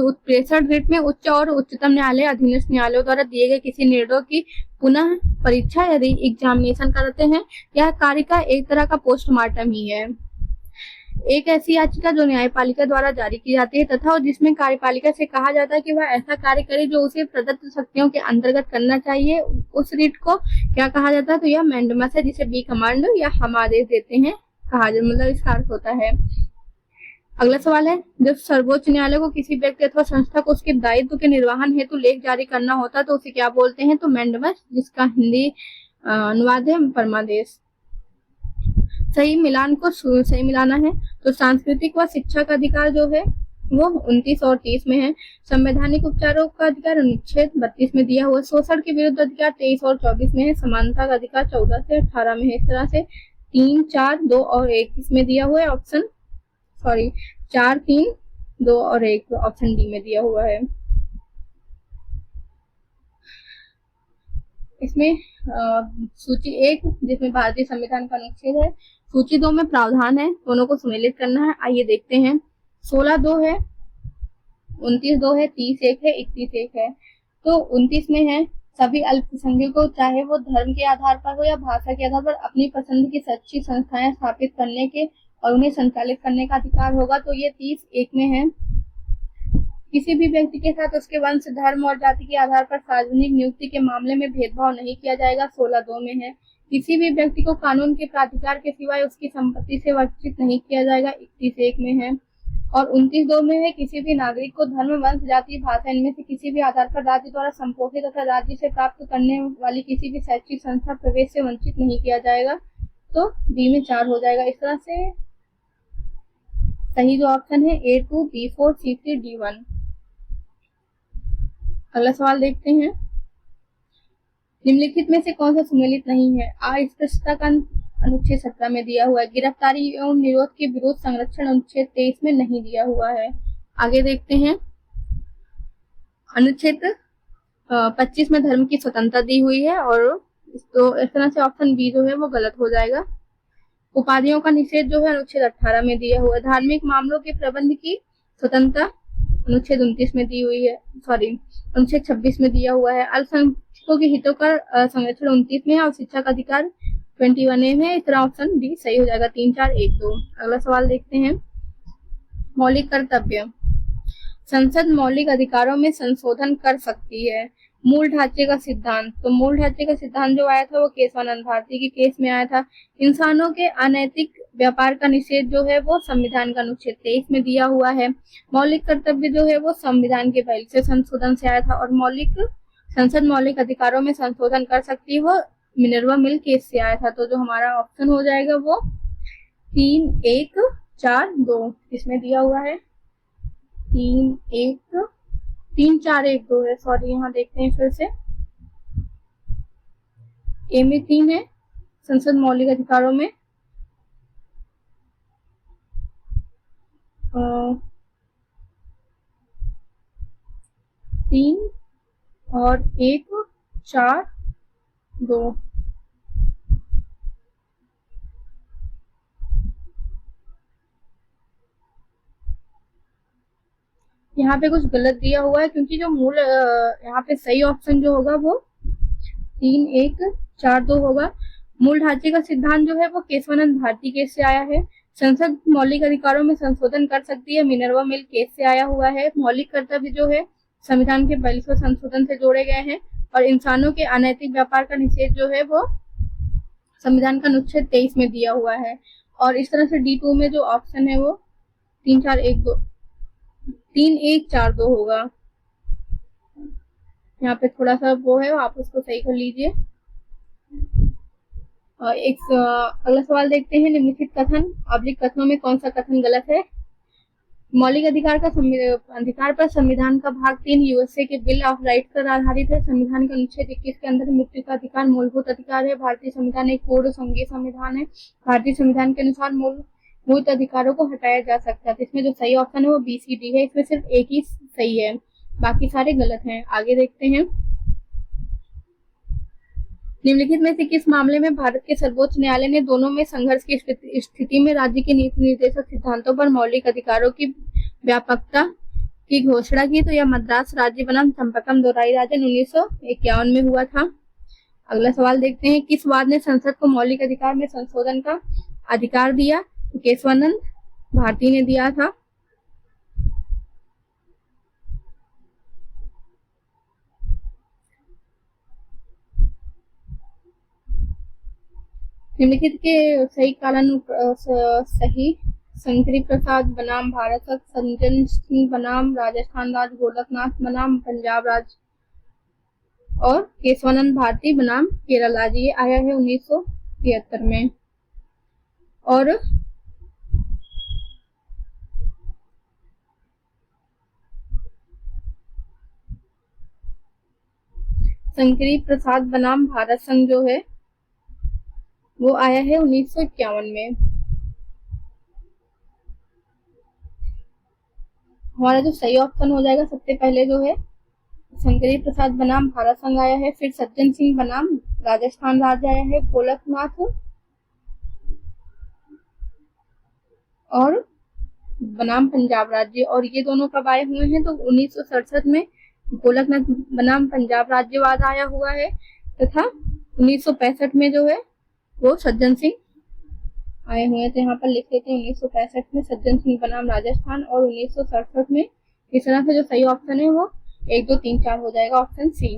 उत्प्रेषण रिट में उच्च और उच्चतम न्यायालय अधीनस्थ न्यायालयों द्वारा दिए गए किसी निर्णयों की पुनः परीक्षा यदि एग्जामिनेशन करते हैं, यह कार्य का एक तरह का पोस्टमार्टम ही है। एक ऐसी याचिका जो न्यायपालिका द्वारा जारी की जाती है तथा जिसमें कार्यपालिका से कहा जाता है कि वह ऐसा कार्य करे जो उसे प्रदत्त शक्तियों के अंतर्गत करना चाहिए, उस रिट को क्या कहा जाता है? तो यह मैंडेमस है, जिसे बी कमांड या हम आदेश देते हैं कहा जाता, मतलब इसका अर्थ होता है। अगला सवाल है, जब सर्वोच्च न्यायालय को किसी व्यक्ति अथवा संस्था को उसके दायित्व के निर्वहन हेतु लेख जारी करना होता है तो उसे क्या बोलते हैं? तो मैंडेमस, जिसका हिंदी अनुवाद है परमादेश। सही मिलान को सही मिलाना है। तो सांस्कृतिक व शिक्षा का अधिकार जो है वो 29 और 30 में है। संवैधानिक उपचारों का अधिकार अनुच्छेद 32 में दिया हुआ। शोषण के विरुद्ध अधिकार 23 और 24 में है। समानता का अधिकार 14 से 18 में है। इस तरह से 3, 4, 2 और 1 इसमें दिया हुआ है। 4, 3, 2 और 1 ऑप्शन डी में दिया हुआ है। इसमें सूची 1 जिसमें भारतीय संविधान का अनुच्छेद है, सूची 2 में प्रावधान है, दोनों को सम्मिलित करना है। आइए देखते हैं। 16(2) है, 29(2) है, 30(1) है, 31(1) है। तो 29 में है सभी अल्पसंख्यकों को चाहे वो धर्म के आधार पर हो या भाषा के आधार पर अपनी पसंद की शैक्षिक संस्थाएं स्थापित करने के और उन्हें संचालित करने का अधिकार होगा। तो ये 30(1) में है। किसी भी व्यक्ति के साथ उसके वंश, धर्म और जाति के आधार पर सार्वजनिक नियुक्ति के मामले में भेदभाव नहीं किया जाएगा। 16(2) में है। किसी भी व्यक्ति को कानून के प्राधिकार के सिवाय उसकी संपत्ति से वंचित नहीं किया जाएगा। 31(1) में है। और 29(2) में है, किसी भी नागरिक को धर्म, वंश, जाति, भाषा इनमें से किसी भी आधार पर राज्य द्वारा संपोषित तथा राज्य से प्राप्त करने वाली किसी भी शैक्षिक संस्था प्रवेश से वंचित नहीं किया जाएगा। तो बी में 4 हो जाएगा। इस तरह से सही जो ऑप्शन है A2, B4, C3, D1। अगला सवाल देखते हैं। निम्नलिखित में से कौन सा सुमेलित नहीं है? अस्पृश्यता का अनुच्छेद 17 में दिया हुआ है। गिरफ्तारी एवं निरोध के विरोध संरक्षण अनुच्छेद 23 में नहीं दिया हुआ है। आगे देखते हैं। अनुच्छेद 25 में धर्म की स्वतंत्रता दी हुई है और तो इस तरह से ऑप्शन बी जो है वो गलत हो जाएगा। उपाधियों का निषेध जो है अनुच्छेद 18 में दिया हुआ है। धार्मिक मामलों के प्रबंध की स्वतंत्रता अनुच्छेद 29 में दी हुई है, अनुच्छेद 26 में दिया हुआ है। अल्पसंख्यकों के हितों का संरक्षण 29 में है और शिक्षा का अधिकार 21A में। इस तरह ऑप्शन डी सही हो जाएगा। 3, 4, 1, 2। अगला सवाल देखते हैं। मौलिक कर्तव्य। संसद मौलिक अधिकारों में संशोधन कर सकती है। मूल ढांचे का सिद्धांत। तो मूल ढांचे का सिद्धांत जो आया था वो केशवानंद भारती के केस में आया था। इंसानों के अनैतिक व्यापार का निषेध जो है वो संविधान का अनुच्छेद 23 में दिया हुआ है। मौलिक कर्तव्य जो है वो संविधान के पहले से संशोधन से आया था और संसद मौलिक अधिकारों में संशोधन कर सकती है वो मिनर्वा मिल केस से आया था। तो जो हमारा ऑप्शन हो जाएगा वो 3, 1, 4, 2 इसमें दिया हुआ है। 3, 4, 1, 2 है। सॉरी, यहाँ देखते हैं फिर से। ए में 3 है संसद मौलिक अधिकारों में। 3 और 1, 4, 2। यहाँ पे कुछ गलत दिया हुआ है क्योंकि जो मूल यहाँ पे सही ऑप्शन जो होगा वो 3, 1, 4, 2 होगा। मूल ढांचे का सिद्धांत जो है वो केशवानंद भारती केस से आया है। संसद मौलिक अधिकारों में संशोधन कर सकती है, मिनर्वा मिल केस से आया हुआ है। मौलिक कर्तव्य जो है संविधान के 42वें संशोधन से जोड़े गए हैं और इंसानों के अनैतिक व्यापार का निषेध जो है वो संविधान का अनुच्छेद 23 में दिया हुआ है। और इस तरह से D2 में जो ऑप्शन है वो 3, 4, 1, 2 3, 1, 4, 2 होगा। यहाँ पे थोड़ा सा वो है, आप उसको सही कर लीजिए। अगला सवाल देखते हैं। निम्नलिखित कथन अब्लिक कथनों में कौन सा कथन गलत है? मौलिक अधिकार पर संविधान का भाग 3 यूएसए के बिल ऑफ राइट्स पर आधारित है। संविधान के अनुच्छेद 21 के अंदर मृत्यु का अधिकार मूलभूत अधिकार है। भारतीय संविधान एक पूर्ण संघीय संविधान है। भारतीय संविधान के अनुसार मूलभूत अधिकारों को हटाया जा सकता है। तो इसमें जो सही ऑप्शन है वो BCD है। इसमें सिर्फ एक ही सही है, बाकी सारे गलत हैं। आगे देखते हैं। निम्नलिखित में से किस मामले में भारत के सर्वोच्च न्यायालय ने दोनों में संघर्ष की स्थिति में राज्य के नीति निर्देशक सिद्धांतों पर मौलिक अधिकारों की व्यापकता की घोषणा की? तो यह मद्रास राज्य बनाम चंपकम दोराई राजन 1951 में हुआ था। अगला सवाल देखते हैं। किस वाद ने संसद को मौलिक अधिकार में संशोधन का अधिकार दिया? तो केशवानंद भारती ने दिया था। निम्नलिखित के सही सही शंकरी प्रसाद बनाम भारत, संजन सिंह बनाम राजस्थान राज्य, गोलकनाथ बनाम पंजाब राज्य और केशवानंद भारती बनाम केरल राज्य। ये आया है 1973 में। और शंकरी प्रसाद बनाम भारत संघ जो है वो आया है 1951 में। हमारा जो सही ऑप्शन हो जाएगा सबसे पहले जो है शंकरी प्रसाद बनाम भारत संघ आया है, फिर सज्जन सिंह बनाम राजस्थान राज्य आया है, गोलकनाथ और बनाम पंजाब राज्य। और ये दोनों कब आए हुए हैं? तो 1967 में गोलकनाथ बनाम पंजाब राज्यवाद आया हुआ है तथा 1965 में जो है वो सज्जन सिंह आए हुए हैं। तो यहाँ पर लिख देते हैं 1965 में सज्जन सिंह बनाम राजस्थान और 1967 में। इस तरह से जो सही ऑप्शन है वो 1, 2, 3, 4 हो जाएगा, ऑप्शन सी।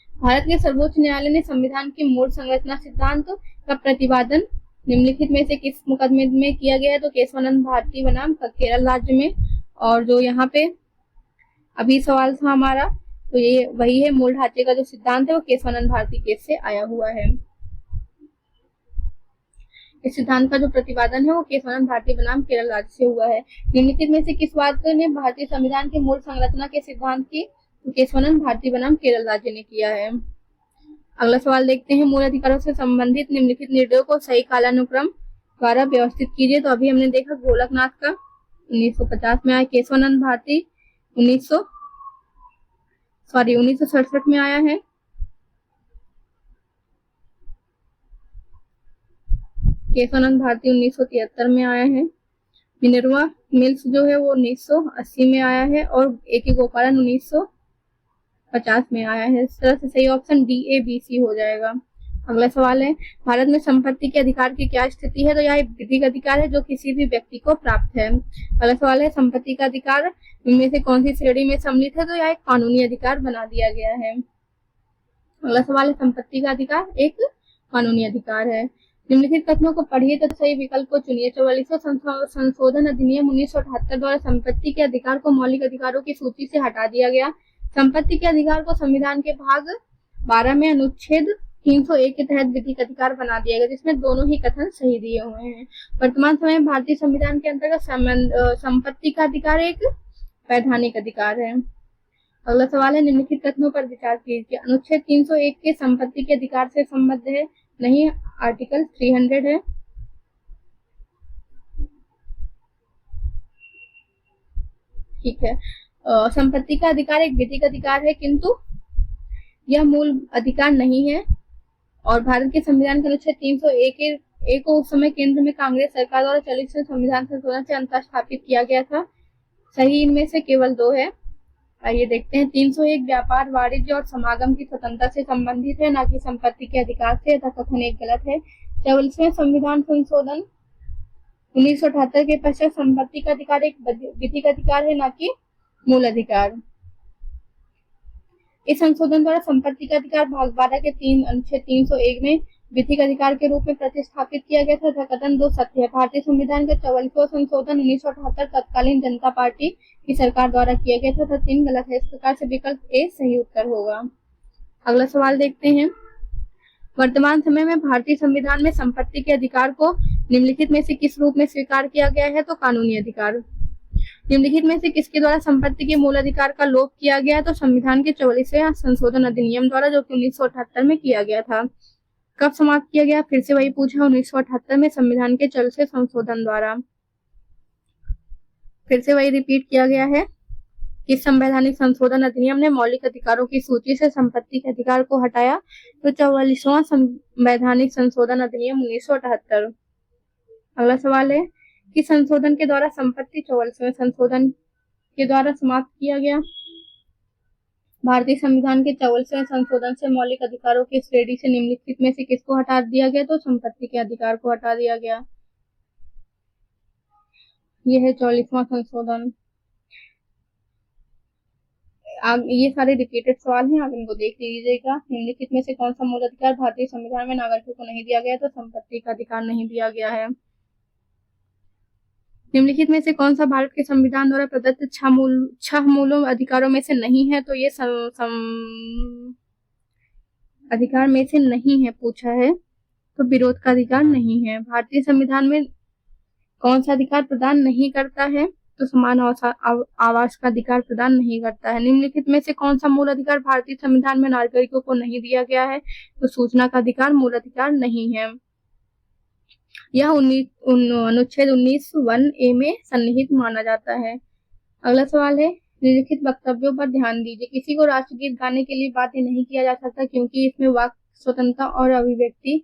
भारत के सर्वोच्च न्यायालय ने संविधान के मूल संरचना सिद्धांत का प्रतिपादन निम्नलिखित में से किस मुकदमे में किया गया है? तो केशवानंद भारती बनाम केरल राज्य में। और जो यहाँ पे अभी सवाल था हमारा, तो ये वही है, मूल ढांचे का जो सिद्धांत है वो केशवानंद भारती केस से आया हुआ है। इस सिद्धांत का जो प्रतिपादन है वो केशवानंद भारती बनाम केरल राज्य से हुआ है। निम्नलिखित में से किस बात ने भारतीय संविधान की मूल संरचना के सिद्धांत की? तो केशवानंद भारती बनाम केरल राज्य ने किया है। अगला सवाल देखते हैं, मूल अधिकारों से संबंधित निम्नलिखित निर्णयों को सही कालानुक्रम द्वारा व्यवस्थित कीजिए। तो अभी हमने देखा गोलकनाथ का 1950 में आया, केशवानंद भारती 1967 में आया है, केशवानंद भारती 1973 में आया है, मिनर्वा मिल्स जो है वो 1980 में आया है, और A.K. गोपालन 1950 में आया है। इस तरह से सही ऑप्शन DABC हो जाएगा। अगला सवाल है, भारत में संपत्ति के अधिकार की क्या स्थिति है? तो यह एक विधिक अधिकार है जो किसी भी व्यक्ति को प्राप्त है। अगला सवाल है, संपत्ति का अधिकार इनमें से कौन सी श्रेणी में सम्मिलित है? तो यह एक कानूनी अधिकार बना दिया गया है। अगला सवाल है, संपत्ति का अधिकार एक कानूनी अधिकार है। निम्नलिखित कथनों को पढ़िए तो सही विकल्प को चुनिए। 44वां संशोधन अधिनियम 1978 द्वारा संपत्ति के अधिकार को मौलिक अधिकारों की सूची से हटा दिया गया। संपत्ति के अधिकार को संविधान के भाग 12 में अनुच्छेद 301 के तहत विधिक अधिकार बना दिया गया, जिसमें दोनों ही कथन सही दिए हुए हैं। वर्तमान समय में भारतीय संविधान के अंतर्गत संपत्ति का अधिकार एक वैधानिक अधिकार है। अगला सवाल है, निम्नलिखित कथनों पर विचार कीजिए। अनुच्छेद 301 के संपत्ति के अधिकार से संबद्ध है? नहीं, आर्टिकल 300 है। ठीक है, संपत्ति का अधिकार एक विधिक अधिकार है, किंतु यह मूल अधिकार नहीं है। और भारत के संविधान के अनुच्छेद 301 को उस समय केंद्र में कांग्रेस सरकार द्वारा चलित संविधान संशोधन से अंतःस्थापित किया गया था। सही इनमें से केवल 2 है। आइए देखते हैं। 301 व्यापार, वाणिज्य और समागम की स्वतंत्रता से संबंधित है, न कि संपत्ति के अधिकार से। यह कथन एक गलत है। 44वें संविधान संशोधन 1978 के पश्चात संपत्ति का अधिकार एक विधिक अधिकार है, न कि मूल अधिकार। इस संशोधन द्वारा संपत्ति का अधिकार भाग 12 के 3 अनुच्छेद 301 में विधिक अधिकार के रूप में प्रतिस्थापित किया गया था। कथन 2 सत्य है। भारतीय संविधान का 44वां संशोधन 1978 तत्कालीन जनता पार्टी की सरकार द्वारा किया गया था। 3 गलत है। इस प्रकार से विकल्प A सही उत्तर होगा। अगला सवाल देखते हैं, वर्तमान समय में भारतीय संविधान में संपत्ति के अधिकार को निम्नलिखित में से किस रूप में स्वीकार किया गया है? तो कानूनी अधिकार। निम्नलिखित में से किसके द्वारा संपत्ति के मूल अधिकार का लोप किया गया? तो संविधान के 44वें संशोधन अधिनियम द्वारा, जो कि 1978 में किया गया था। कब समाप्त किया गया? फिर से वही पूछा, 1978 में संविधान के 44वें संशोधन द्वारा। फिर से वही रिपीट किया गया है कि संवैधानिक संशोधन अधिनियम ने मौलिक अधिकारों की सूची से संपत्ति के अधिकार को हटाया। तो 44वां संवैधानिक संशोधन अधिनियम 1978। अगला सवाल है कि संशोधन के द्वारा संपत्ति 44वें संशोधन के द्वारा समाप्त किया गया। भारतीय संविधान के 44वें संशोधन से मौलिक अधिकारों की श्रेणी से निम्नलिखित में से किसको हटा दिया गया? तो संपत्ति के अधिकार को हटा दिया गया। यह है 44वां संशोधन। ये सारे रिपीटेड सवाल हैं, आप इनको देख लीजिएगा। निम्नलिखित में से कौन सा मूल अधिकार भारतीय संविधान में नागरिकों को नहीं दिया गया? तो संपत्ति का अधिकार नहीं दिया गया है। निम्नलिखित में से कौन सा भारत के संविधान द्वारा प्रदत्त 6 मूल अधिकारों में से नहीं है? तो ये अधिकार में से नहीं है पूछा है, तो विरोध का अधिकार नहीं है। भारतीय संविधान में कौन सा अधिकार प्रदान नहीं करता है? तो समान आवास का अधिकार प्रदान नहीं करता है। निम्नलिखित में से कौन सा मूल अधिकार भारतीय संविधान में नागरिकों को नहीं दिया गया है? तो सूचना का अधिकार मूल अधिकार नहीं है। यह अनुच्छेद 19(1)(a) में सन्निहित माना जाता है। अगला सवाल है, निम्नलिखित वक्तव्यों पर ध्यान दीजिए। किसी को राष्ट्रगीत गाने के लिए बाध्य नहीं किया जा सकता, क्योंकि इसमें वाक स्वतंत्रता और अभिव्यक्ति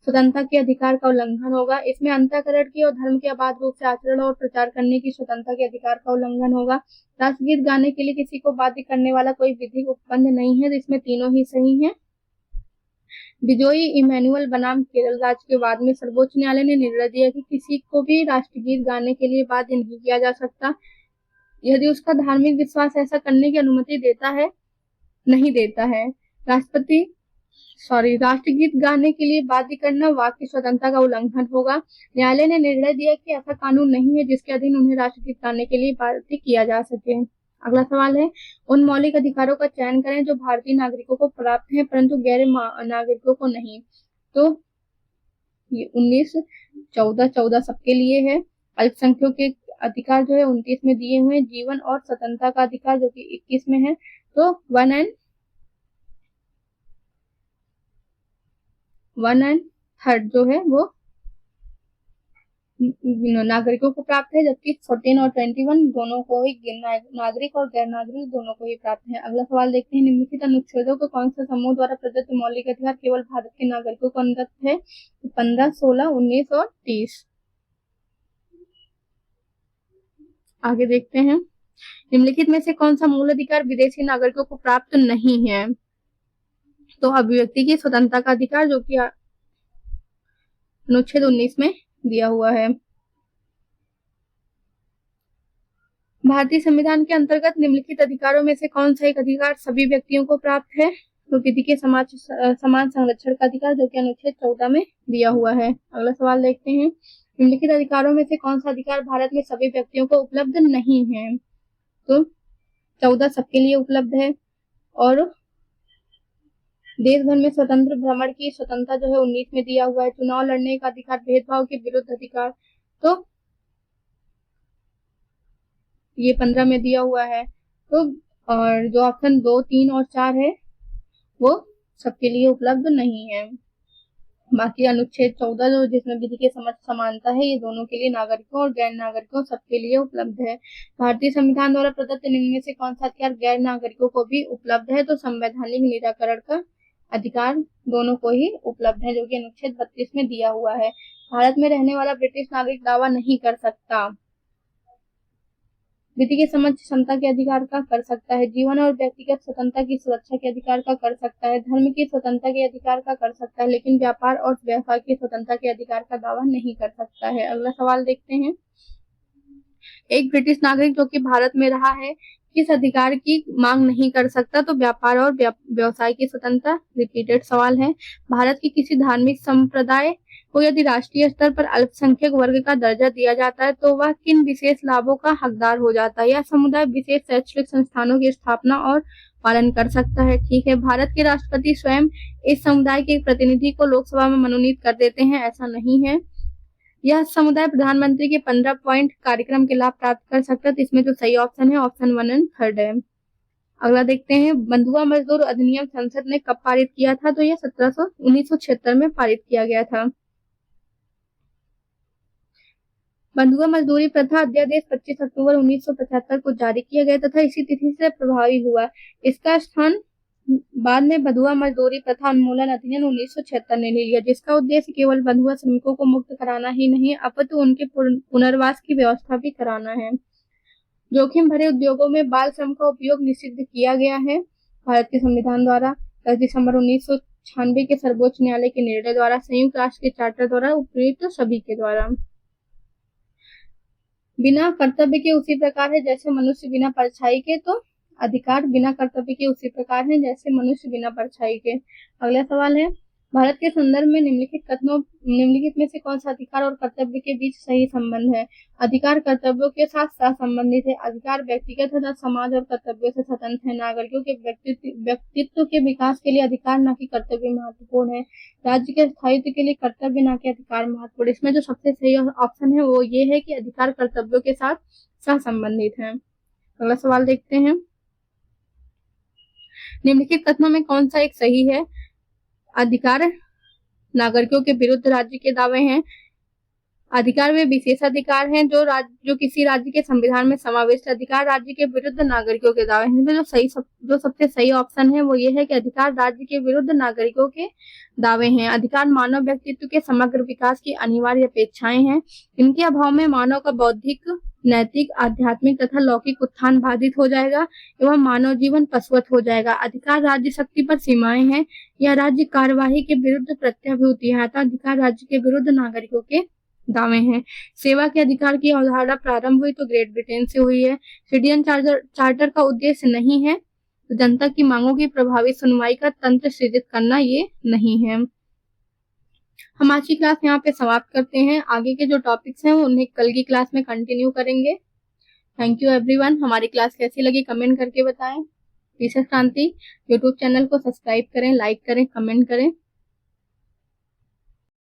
स्वतंत्रता के अधिकार का उल्लंघन होगा। इसमें अंतःकरण की और धर्म के अबाध रूप से आचरण और प्रचार करने की स्वतंत्रता के अधिकार का उल्लंघन होगा। राष्ट्रगीत गाने के लिए किसी को बाध्य करने वाला कोई विधिक उपबंध नहीं है, इसमें तीनों ही सही हैं। बिजोई इमैनुअल बनाम केरल राज्य के बाद में सर्वोच्च न्यायालय ने निर्णय दिया कि किसी को भी राष्ट्रगीत गाने के लिए बाध्य नहीं किया जा सकता, यदि उसका धार्मिक विश्वास ऐसा करने की अनुमति नहीं देता है। राष्ट्रपति राष्ट्रगीत गाने के लिए बाध्य करना वाक की स्वतंत्रता का उल्लंघन होगा। न्यायालय ने निर्णय दिया कि ऐसा कानून नहीं है जिसके अधीन उन्हें राष्ट्रगीत गाने के लिए बाध्य किया जा सके। अगला सवाल है, उन मौलिक अधिकारों का चयन करें जो भारतीय नागरिकों को प्राप्त हैं परंतु गैर नागरिकों को नहीं। तो ये 19, 14 सबके लिए है। अल्पसंख्यकों के अधिकार जो है 29 में दिए हुए। जीवन और स्वतंत्रता का अधिकार जो कि 21 में है। तो 1 एंड 3 जो है वो नागरिकों को प्राप्त है, जबकि 14 और 21 दोनों को ही नागरिक और गैर नागरिक दोनों को ही प्राप्त है। अगला सवाल देखते हैं, निम्नलिखित अनुच्छेदों को कौन सा समूह द्वारा प्रदत्त मौलिक अधिकार केवल भारत के नागरिकों को अंतर्गत है? 15, 16, 19 और 30। आगे देखते हैं, निम्नलिखित में से कौन सा मूल अधिकार विदेशी नागरिकों को प्राप्त नहीं है? तो अभिव्यक्ति की स्वतंत्रता का अधिकार जो कि अनुच्छेद 19 में दिया हुआ है। भारतीय संविधान के अंतर्गत निम्नलिखित अधिकारों में से कौन सा एक अधिकार सभी व्यक्तियों को प्राप्त है? तो विधि के समान संरक्षण का अधिकार जो कि अनुच्छेद 14 में दिया हुआ है। अगला सवाल देखते हैं, निम्नलिखित अधिकारों में से कौन सा अधिकार भारत में सभी व्यक्तियों को उपलब्ध नहीं है? तो 14 सबके लिए उपलब्ध है और देश भर में स्वतंत्र भ्रमण की स्वतंत्रता जो है 19 में दिया हुआ है। चुनाव लड़ने का अधिकार, भेदभाव के विरुद्ध अधिकार तो ये 15 में दिया हुआ है। तो और जो ऑप्शन 2, 3 और 4 है वो सबके लिए उपलब्ध नहीं है। बाकी अनुच्छेद 14 जो जिसमें विधि के समक्ष समानता है ये दोनों के लिए, नागरिकों और गैर नागरिकों सबके लिए उपलब्ध है। भारतीय संविधान द्वारा प्रदत्त निम्न में से कौन सा अधिकार गैर नागरिकों को भी उपलब्ध है? तो संवैधानिक निराकरण का अधिकार दोनों को ही उपलब्ध है जो कि अनुच्छेद 32 में दिया हुआ है। भारत में रहने वाला ब्रिटिश नागरिक दावा नहीं कर सकता। विधि के समक्ष क्षमता के अधिकार का कर सकता है। जीवन और व्यक्तिगत स्वतंत्रता की सुरक्षा के अधिकार का कर सकता है। धर्म की स्वतंत्रता के अधिकार का कर सकता है, लेकिन व्यापार और व्यवसाय की स्वतंत्रता के अधिकार का दावा नहीं कर सकता है। अगला सवाल देखते हैं, एक ब्रिटिश नागरिक जो कि भारत में रहा है किस अधिकार की मांग नहीं कर सकता? तो व्यापार और व्यवसाय की स्वतंत्रता। रिपीटेड सवाल है, भारत के किसी धार्मिक संप्रदाय को यदि राष्ट्रीय स्तर पर अल्पसंख्यक वर्ग का दर्जा दिया जाता है तो वह किन विशेष लाभों का हकदार हो जाता है? यह समुदाय विशेष शैक्षणिक संस्थानों की स्थापना और पालन कर सकता है। ठीक है, भारत के राष्ट्रपति स्वयं इस समुदाय के एक प्रतिनिधि को लोकसभा में मनोनीत कर देते हैं? ऐसा नहीं है। यह समुदाय प्रधानमंत्री के 15 पॉइंट कार्यक्रम के लाभ प्राप्त कर सकता है। इसमें जो सही ऑप्शन है ऑप्शन 1 एंड 3 है। अगला देखते हैं, बंधुआ मजदूर अधिनियम संसद ने कब पारित किया था? तो यह 1976 में पारित किया गया था। बंधुआ मजदूरी प्रथा अध्यादेश 25 अक्टूबर 1975 को जारी किया गया तथा इसी तिथि से प्रभावी हुआ। इसका स्थान बाद में बंधुआ मजदूरी प्रथा उन्मूलन अधिनियम 1976 ने ले लिया, जिसका उद्देश्य केवल बंधुआ श्रमिकों को मुक्त कराना ही नहीं अपितु उनके पुनर्वास की व्यवस्था भी कराना है। जोखिम भरे उद्योगों में बाल श्रम का उपयोग निषिद्ध किया गया है भारत के संविधान द्वारा। 10 दिसंबर 1996 के सर्वोच्च न्यायालय के निर्णय द्वारा, संयुक्त राष्ट्र के चार्टर द्वारा, उपयुक्त सभी के द्वारा। बिना कर्तव्य के उसी प्रकार है जैसे मनुष्य बिना परछाई के, तो अधिकार बिना कर्तव्य के उसी प्रकार है जैसे मनुष्य बिना परछाई के। अगला सवाल है, भारत के संदर्भ में निम्नलिखित में से कौन सा अधिकार और कर्तव्य के बीच सही संबंध है? अधिकार कर्तव्यों के साथ सहसंबंधित है। अधिकार व्यक्तिगत तथा समाज और कर्तव्यों से स्वतंत्र है। नागरिकों के व्यक्तित्व के विकास के लिए अधिकार न कि कर्तव्य महत्वपूर्ण है। राज्य के स्थायित्व के लिए कर्तव्य न कि अधिकार महत्वपूर्ण। इसमें जो सबसे सही ऑप्शन है वो ये है कि अधिकार कर्तव्यों के साथ सहसंबंधित है। अगला सवाल देखते हैं, निम्नलिखित कथनों में कौन सा एक सही है? अधिकार नागरिकों के विरुद्ध राज्य के दावे हैं। अधिकार वे विशेष अधिकार हैं जो किसी राज्य के संविधान में समाविष्ट। अधिकार राज्य के विरुद्ध नागरिकों के दावे हैं। जो सबसे सही ऑप्शन है वो ये है कि अधिकार राज्य के विरुद्ध नागरिकों के दावे हैं। अधिकार मानव व्यक्तित्व के समग्र विकास की अनिवार्य अपेक्षाएं हैं। इनके अभाव में मानव का बौद्धिक, नैतिक, आध्यात्मिक तथा लौकिक उत्थान बाधित हो जाएगा एवं मानव जीवन पशुवत हो जाएगा। अधिकार राज्य शक्ति पर सीमाएं हैं। यह राज्य कार्यवाही के विरुद्ध प्रत्याभूति है। अतः अधिकार राज्य के विरुद्ध नागरिकों के दावे हैं। सेवा के अधिकार की अवधारणा प्रारंभ हुई तो ग्रेट ब्रिटेन से हुई है। सिटीजन चार्टर का उद्देश्य नहीं है तो जनता की मांगों की प्रभावी सुनवाई का तंत्र सृजित करना ये नहीं है। हम आज की क्लास यहाँ पे समाप्त करते हैं। आगे के जो टॉपिक्स हैं वो उन्हें कल की क्लास में कंटिन्यू करेंगे। Thank you everyone. हमारी क्लास कैसी लगी कमेंट करके बताएं। रिसर्च क्रांति यूट्यूब चैनल को सब्सक्राइब करें, लाइक करें, कमेंट करें।